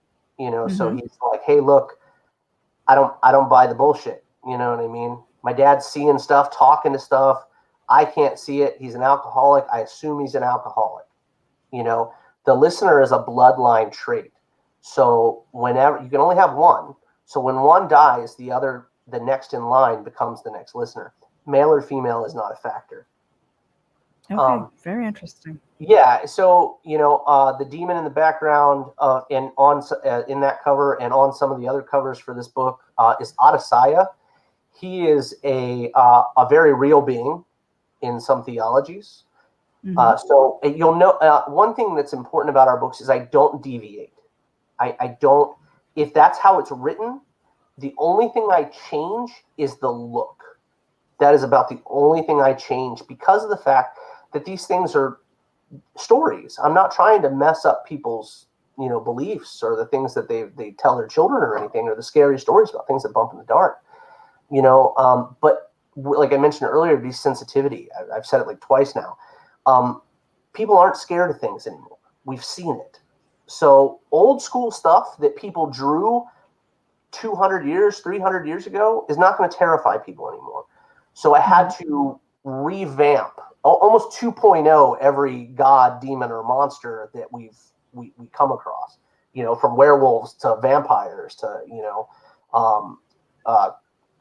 Speaker 2: So he's like, hey, look, I don't buy the bullshit. You know what I mean? My dad's seeing stuff, talking to stuff. I can't see it. He's an alcoholic. I assume he's an alcoholic. The listener is a bloodline trait. So whenever you can only have one. So when one dies, the next in line becomes the next listener. Male or female is not a factor.
Speaker 1: Okay, very interesting.
Speaker 2: Yeah, so the demon in the background and in that cover and on some of the other covers for this book is Adesaya. He is a very real being in some theologies. So you'll know one thing that's important about our books is I don't deviate. I don't. If that's how it's written, the only thing I change is the look. That is about the only thing I change because of the fact that these things are stories. I'm not trying to mess up people's, beliefs or the things that they tell their children or anything, or the scary stories about things that bump in the dark, but like I mentioned earlier, desensitivity. I've said it like twice now. People aren't scared of things anymore. We've seen it. So old school stuff that people drew 200 years, 300 years ago is not going to terrify people anymore. So I had to revamp almost 2.0 every god, demon, or monster that we come across, from werewolves to vampires to,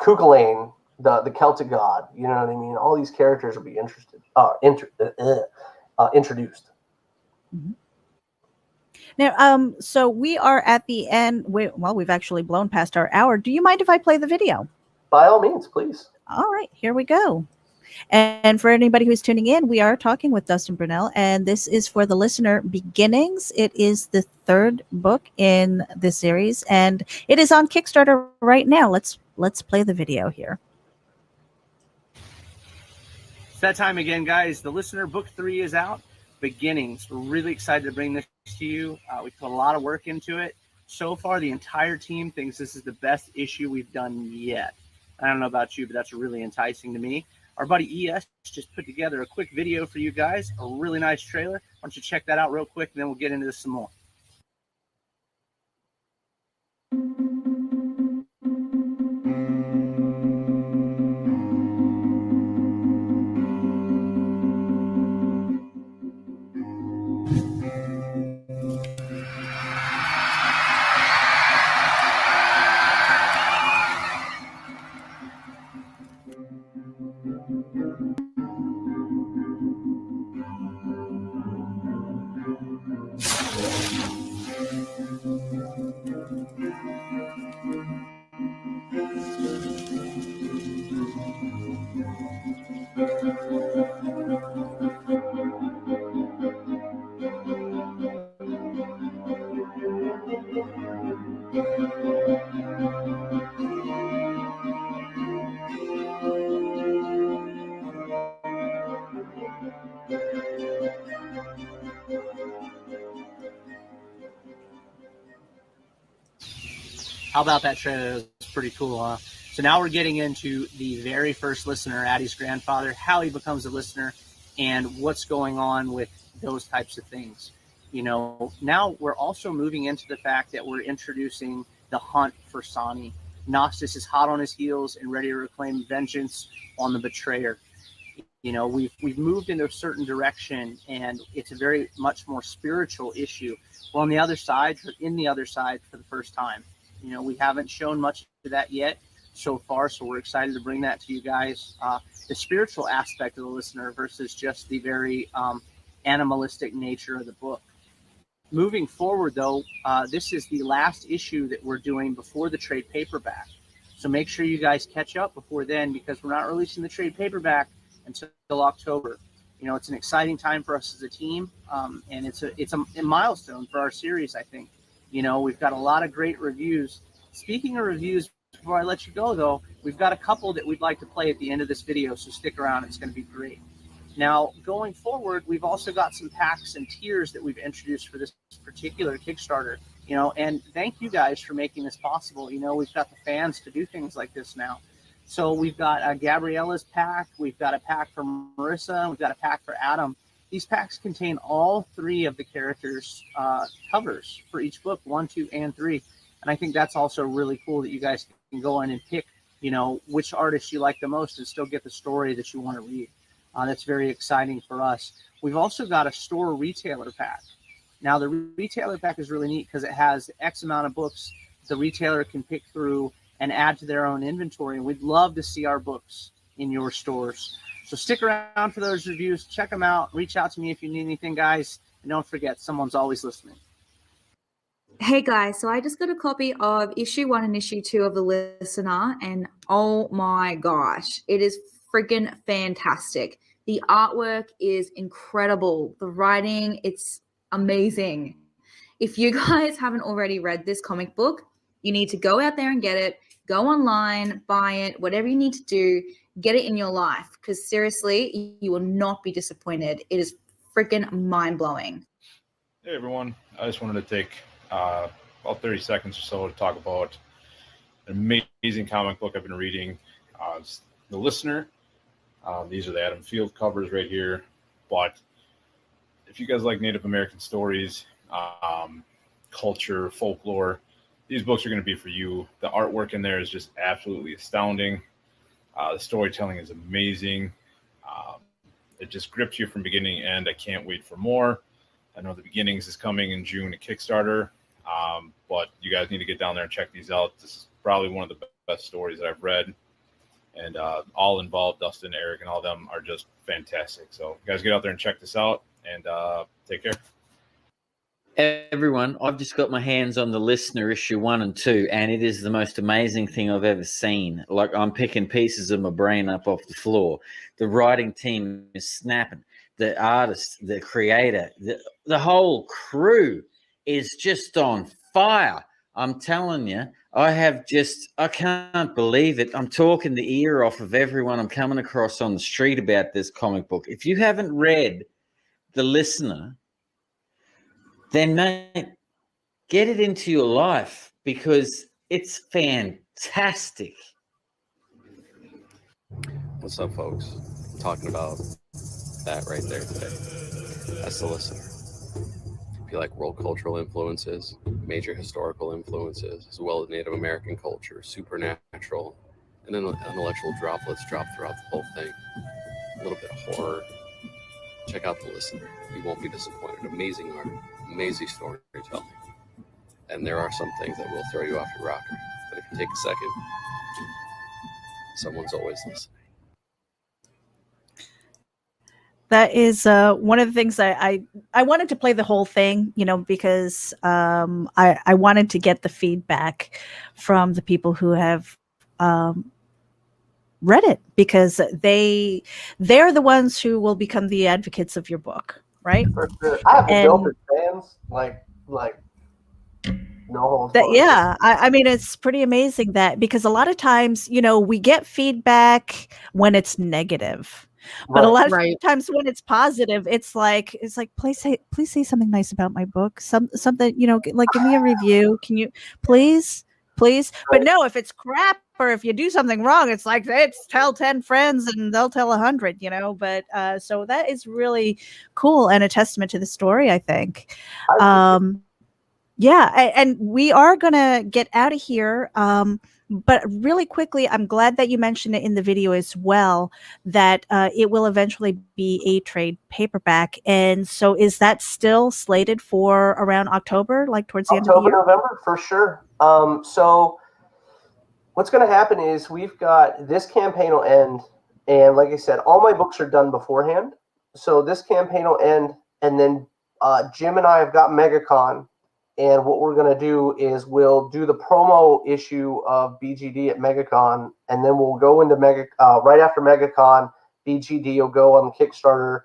Speaker 2: Cuchulainn, the Celtic god, you know what I mean? All these characters will be introduced.
Speaker 1: Now, so we are at the end. We've actually blown past our hour. Do you mind if I play the video?
Speaker 2: By all means, please.
Speaker 1: All right, here we go. And for anybody who's tuning in, we are talking with Dustin Brunell, and this is for the listener Beginnings. It is the third book in this series, and it is on Kickstarter right now. Let's play the video here.
Speaker 4: It's that time again, guys. The listener book 3 is out, Beginnings. We're really excited to bring this to you. We put a lot of work into it. So far, the entire team thinks this is the best issue we've done yet. I don't know about you, but that's really enticing to me. Our buddy ES just put together a quick video for you guys, a really nice trailer. Why don't you check that out real quick, and then we'll get into this some more. How about that trailer? It's pretty cool, huh? So now we're getting into the very first listener, Addie's grandfather, how he becomes a listener, and what's going on with those types of things. You know, now we're also moving into the fact that we're introducing the hunt for Sani. Nastas is hot on his heels and ready to reclaim vengeance on the betrayer. You know, we've moved into a certain direction, and it's a very much more spiritual issue. Well, on the other side, in the other side for the first time. You know, we haven't shown much of that yet so far, so we're excited to bring that to you guys. The spiritual aspect of the listener versus just the very animalistic nature of the book. Moving forward, though, this is the last issue that we're doing before the trade paperback. So make sure you guys catch up before then, because we're not releasing the trade paperback until October. You know, it's an exciting time for us as a team, and it's a milestone for our series, I think. You know, we've got a lot of great reviews. Speaking of reviews, before I let you go, though, we've got a couple that we'd like to play at the end of this video, so stick around. It's going to be great. Now, going forward, we've also got some packs and tiers that we've introduced for this particular Kickstarter, you know, and thank you guys for making this possible. You know, we've got the fans to do things like this now. So we've got Gabriella's pack, we've got a pack for Marissa, we've got a pack for Adam. These packs contain all 3 of the characters' covers for each book, 1, 2, and 3. And I think that's also really cool that you guys can go in and pick, you know, which artist you like the most and still get the story that you want to read. That's very exciting for us. We've also got a store retailer pack. Now, the retailer pack is really neat because it has X amount of books the retailer can pick through and add to their own inventory. And we'd love to see our books in your stores. So stick around for those reviews. Check them out. Reach out to me if you need anything, guys. And don't forget, someone's always listening.
Speaker 5: Hey guys, so I just got a copy of issue 1 and issue 2 of The Listener, and oh my gosh, it is freaking fantastic. The artwork is incredible. The writing, it's amazing. If you guys haven't already read this comic book, you need to go out there and get it. Go online, buy it, whatever you need to do, get it in your life, because seriously, you will not be disappointed. It is freaking mind-blowing.
Speaker 6: Hey everyone, I just wanted to take about 30 seconds or so to talk about an amazing comic book I've been reading. It's The Listener. These are the Adam Field covers right here. But if you guys like Native American stories, culture, folklore, these books are going to be for you. The artwork in there is just absolutely astounding. The storytelling is amazing. It just grips you from beginning to end. I can't wait for more. I know The Beginnings is coming in June at Kickstarter, but you guys need to get down there and check these out. This is probably one of the best stories that I've read, and all involved, Dustin, Eric, and all of them are just fantastic. So you guys get out there and check this out, and take care.
Speaker 7: Everyone, I've just got my hands on the listener issue 1 and 2, and it is the most amazing thing I've ever seen. Like, I'm picking pieces of my brain up off the floor. The writing team is snapping. The artist, the creator, the whole crew is just on fire. I'm telling you, I can't believe it. I'm talking the ear off of everyone I'm coming across on the street about this comic book. If you haven't read The Listener, then, mate, get it into your life because it's fantastic.
Speaker 8: What's up, folks? Talking about that right there today. That's The Listener. If you like world cultural influences, major historical influences, as well as Native American culture, supernatural, and then intellectual droplets drop throughout the whole thing. A little bit of horror. Check out The Listener. You won't be disappointed. Amazing art, amazing storytelling. And there are some things that will throw you off your rocker. But if you take a second, someone's always listening.
Speaker 1: That is one of the things I wanted to play the whole thing, because I wanted to get the feedback from the people who have read it, because they're the ones who will become the advocates of your book, right?
Speaker 2: For sure. I have the Builders fans, like no holds barred.
Speaker 1: Yeah, I mean, it's pretty amazing that, because a lot of times, we get feedback when it's negative. But a lot of times when it's positive, it's like, please say something nice about my book. Something, like, give me a review. Can you please? But no, if it's crap or if you do something wrong, it's like, it's tell 10 friends and they'll tell 100, But so that is really cool and a testament to the story, I think. Yeah, and we are gonna get out of here. But really quickly, I'm glad that you mentioned it in the video as well, that it will eventually be a trade paperback. And so is that still slated for around October, like towards the end of the year?
Speaker 2: November, for sure. So what's going to happen is we've got this campaign will end. And like I said, all my books are done beforehand. So this campaign will end. And then Jim and I have got MegaCon. And what we're going to do is we'll do the promo issue of BGD at MegaCon, and then we'll go into right after MegaCon. BGD will go on the Kickstarter.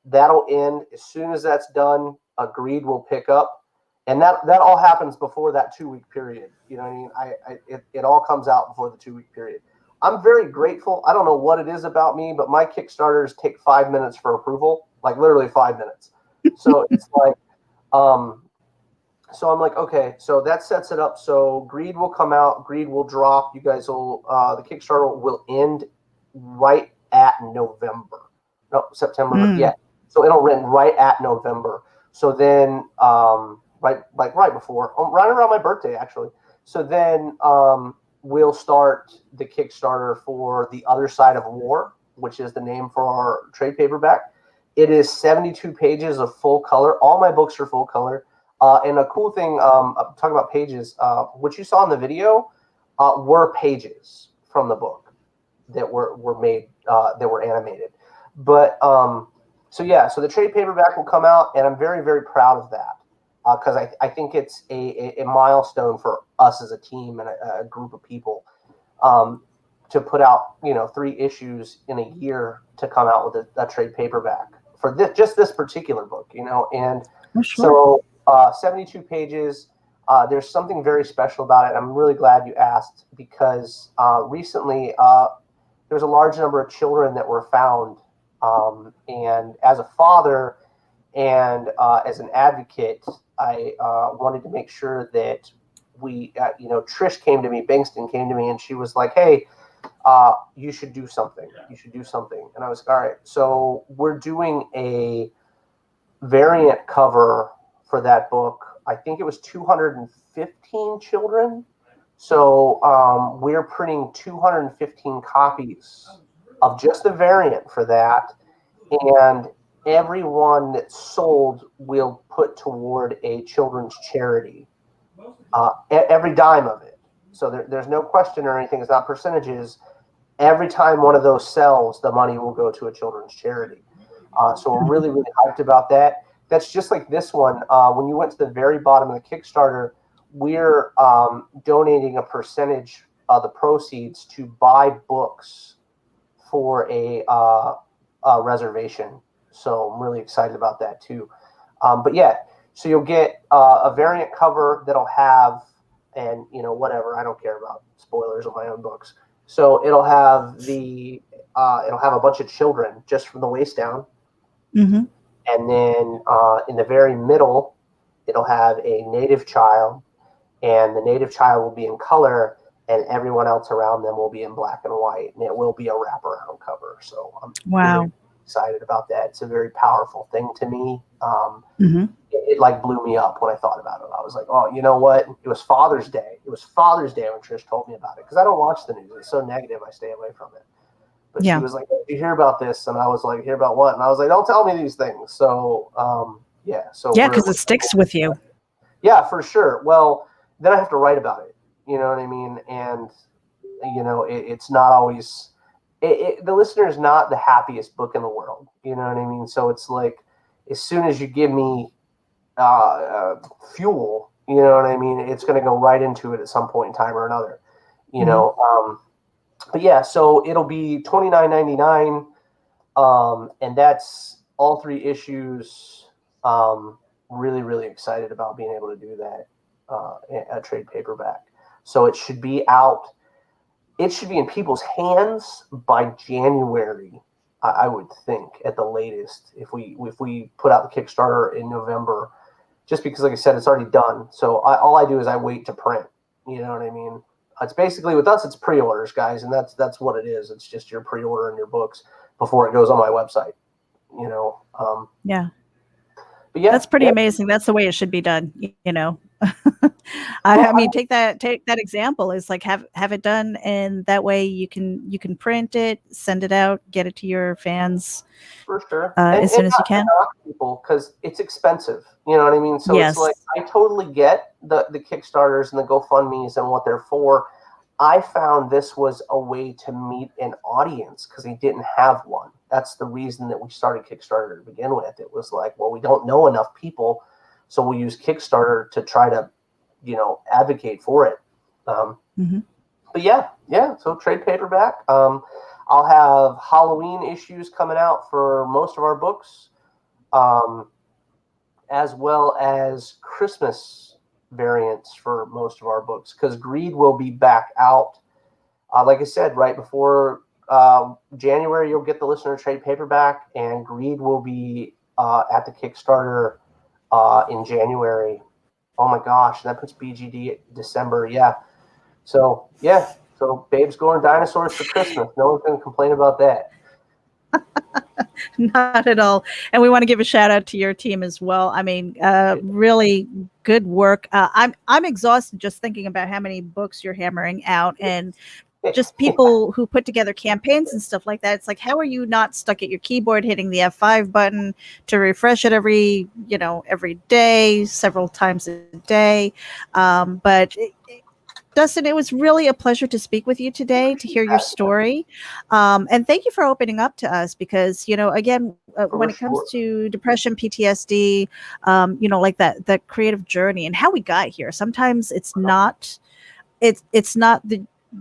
Speaker 2: That'll end. As soon as that's done, Agreed will pick up. And that all happens before that 2-week period. You know what I mean? It all comes out before the 2-week period. I'm very grateful. I don't know what it is about me, but my Kickstarters take 5 minutes for approval, like literally 5 minutes. So it's like, so I'm like, okay, so that sets it up. So Greed will come out, Greed will drop. You guys will, the Kickstarter will end right at November. No, September, yeah. So it'll end right at November. So then, right before, right around my birthday, actually. So then we'll start the Kickstarter for The Other Side of War, which is the name for our trade paperback. It is 72 pages of full color. All my books are full color. And a cool thing, talking about pages, what you saw in the video were pages from the book that were made, that were animated. But so yeah, so the trade paperback will come out, and I'm very, very proud of that because I think it's a milestone for us as a team and a group of people to put out 3 issues in a year to come out with a trade paperback for just this particular book, and so. 72 pages. There's something very special about it. I'm really glad you asked because recently there's a large number of children that were found. And as a father and as an advocate, I wanted to make sure that we, Trish came to me, Bankston came to me, and she was like, hey, you should do something. You should do something. And I was like, all right. So we're doing a variant cover for that book. I think it was 215 children. So we're printing 215 copies of just the variant for that. And everyone that's sold will put toward a children's charity. Every dime of it. So there's no question or anything. It's not percentages. Every time one of those sells, the money will go to a children's charity. So we're really, really hyped about that. that's just like this one. When you went to the very bottom of the Kickstarter, we're donating a percentage of the proceeds to buy books for a reservation. So I'm really excited about that too. But yeah, so you'll get a variant cover that'll have, and whatever, I don't care about spoilers of my own books. So it'll have it'll have a bunch of children just from the waist down.
Speaker 1: Mm-hmm.
Speaker 2: And then in the very middle, it'll have a native child, and the native child will be in color, and everyone else around them will be in black and white, and it will be a wraparound cover. So I'm very excited about that. It's a very powerful thing to me. It like blew me up when I thought about it. I was like, oh, you know what? It was Father's Day. It was Father's Day when Trish told me about it, because I don't watch the news. It's so negative. I stay away from it. But she was like, "Did you hear about this?" And I was like, "Hear about what?" And I was like, "Don't tell me these things." So, because
Speaker 1: it sticks with you.
Speaker 2: Yeah, for sure. Well, then I have to write about it. You know what I mean? And it's not always. The Listener is not the happiest book in the world. You know what I mean? So it's like, as soon as you give me fuel, you know what I mean, it's going to go right into it at some point in time or another. But yeah, so it'll be $29.99, and that's all 3 issues. Really, really excited about being able to do that, a trade paperback. So it should be out. It should be in people's hands by January, I would think, at the latest. If we put out the Kickstarter in November, just because, like I said, it's already done. So all I do is I wait to print. You know what I mean? It's basically, with us, it's pre-orders, guys, and that's what it is. It's just your pre-order in your books before it goes on my website. But yeah,
Speaker 1: that's pretty amazing. That's the way it should be done. I mean, take that example. Is like have it done, and that way you can print it, send it out, get it to your fans
Speaker 2: for sure
Speaker 1: as soon as you can.
Speaker 2: People, because it's expensive. You know what I mean? So it's like, I totally get the Kickstarters and the GoFundMes and what they're for. I found this was a way to meet an audience because they didn't have one. That's the reason that we started Kickstarter to begin with. It was like, well, we don't know enough people, so we'll use Kickstarter to try to, advocate for it. But yeah. So trade paperback. I'll have Halloween issues coming out for most of our books, as well as Christmas variants for most of our books, because Greed will be back out. Like I said, right before January, you'll get the Listener trade paperback, and Greed will be at the Kickstarter in January. Oh my gosh, that puts BGD at December. Yeah. So Babe's going dinosaurs for Christmas. No one's going to complain about that.
Speaker 1: Not at all. And we want to give a shout out to your team as well. I mean, really good work. I'm exhausted just thinking about how many books you're hammering out, and just people who put together campaigns and stuff like that. It's like, how are you not stuck at your keyboard hitting the F5 button to refresh it every day, several times a day? But Dustin, it was really a pleasure to speak with you today, to hear your story. And thank you for opening up to us, because, again, when it comes to depression, PTSD, like that creative journey and how we got here, sometimes it's not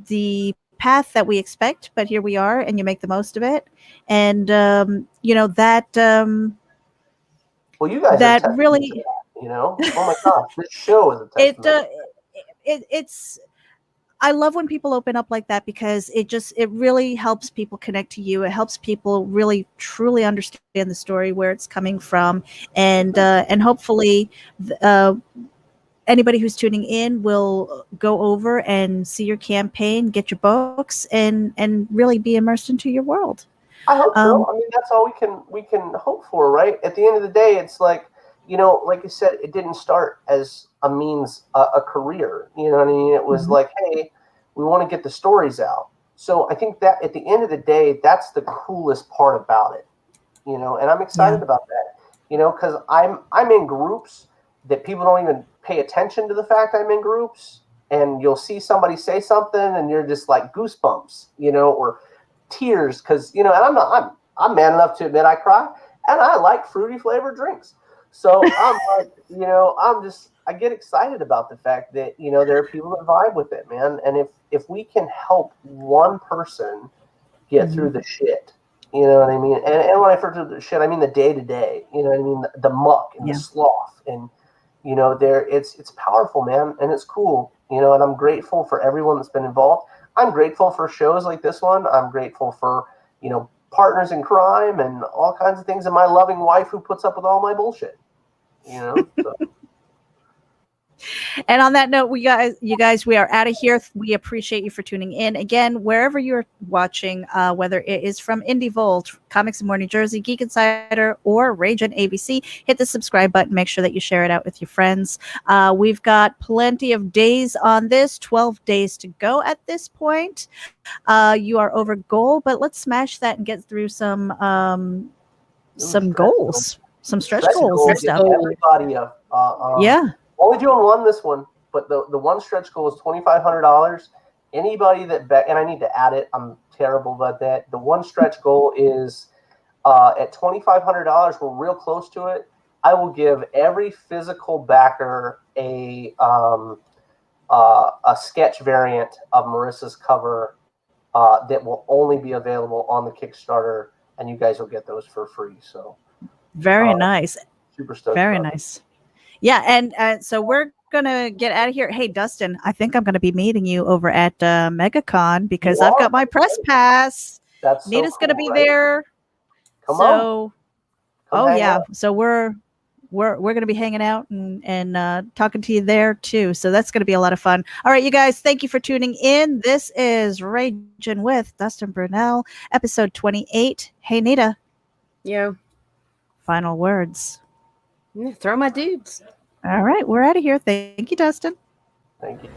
Speaker 1: the path that we expect, but here we are, and you make the most of it. And, well,
Speaker 2: you guys
Speaker 1: that really,
Speaker 2: oh my gosh, this show is a testament.
Speaker 1: It's I love when people open up like that, because it really helps people connect to you. It helps people really truly understand the story, where it's coming from, and hopefully anybody who's tuning in will go over and see your campaign, get your books, and really be immersed into your world.
Speaker 2: I hope so. I mean, that's all we can hope for, right? At the end of the day, it's like, like you said, it didn't start as a means, a career. You know what I mean? It was like, hey, we want to get the stories out. So I think that at the end of the day, that's the coolest part about it. And I'm excited about that. Because I'm in groups that people don't even pay attention to the fact I'm in groups, and you'll see somebody say something, and you're just like goosebumps, or tears, because and I'm man enough to admit I cry, and I like fruity flavored drinks. So I'm like, I get excited about the fact that, there are people that vibe with it, man. And if we can help one person get through the shit, you know what I mean? And when I refer to the shit, I mean the day to day, you know what I mean? The muck and the sloth and, it's powerful, man. And it's cool, and I'm grateful for everyone that's been involved. I'm grateful for shows like this one. I'm grateful for, partners in crime and all kinds of things, and my loving wife who puts up with all my bullshit. So.
Speaker 1: And on that note, you guys, we are out of here. We appreciate you for tuning in. Again, wherever you're watching, whether it is from Indie Volt, Comics and More New Jersey, Geek Insider, or RAGIN ABC, hit the subscribe button. Make sure that you share it out with your friends. We've got plenty of days on this, 12 days to go at this point. You are over goal, but let's smash that and get through some goals, some stretch goals and stuff.
Speaker 2: Everybody,
Speaker 1: yeah.
Speaker 2: Only doing one this one, but the one stretch goal is $2,500. Anybody that and I need to add it. I'm terrible about that. The one stretch goal is at $2,500. We're real close to it. I will give every physical backer a sketch variant of Marissa's cover that will only be available on the Kickstarter, and you guys will get those for free. So
Speaker 1: very nice.
Speaker 2: Super stoked.
Speaker 1: Very nice. Yeah, and so we're gonna get out of here. Hey, Dustin, I think I'm gonna be meeting you over at MegaCon because I've got my press pass.
Speaker 2: That's
Speaker 1: Nita's
Speaker 2: so cool,
Speaker 1: gonna be
Speaker 2: right?
Speaker 1: there.
Speaker 2: Come
Speaker 1: on.
Speaker 2: Come
Speaker 1: yeah.
Speaker 2: out.
Speaker 1: So we're gonna be hanging out and talking to you there too. So that's gonna be a lot of fun. All right, you guys, thank you for tuning in. This is Raging with Dustin Brunell, episode 28. Hey, Nita.
Speaker 3: Yeah.
Speaker 1: Final words.
Speaker 3: Yeah, throw my dudes.
Speaker 1: All right, we're out of here. Thank you, Dustin.
Speaker 2: Thank you.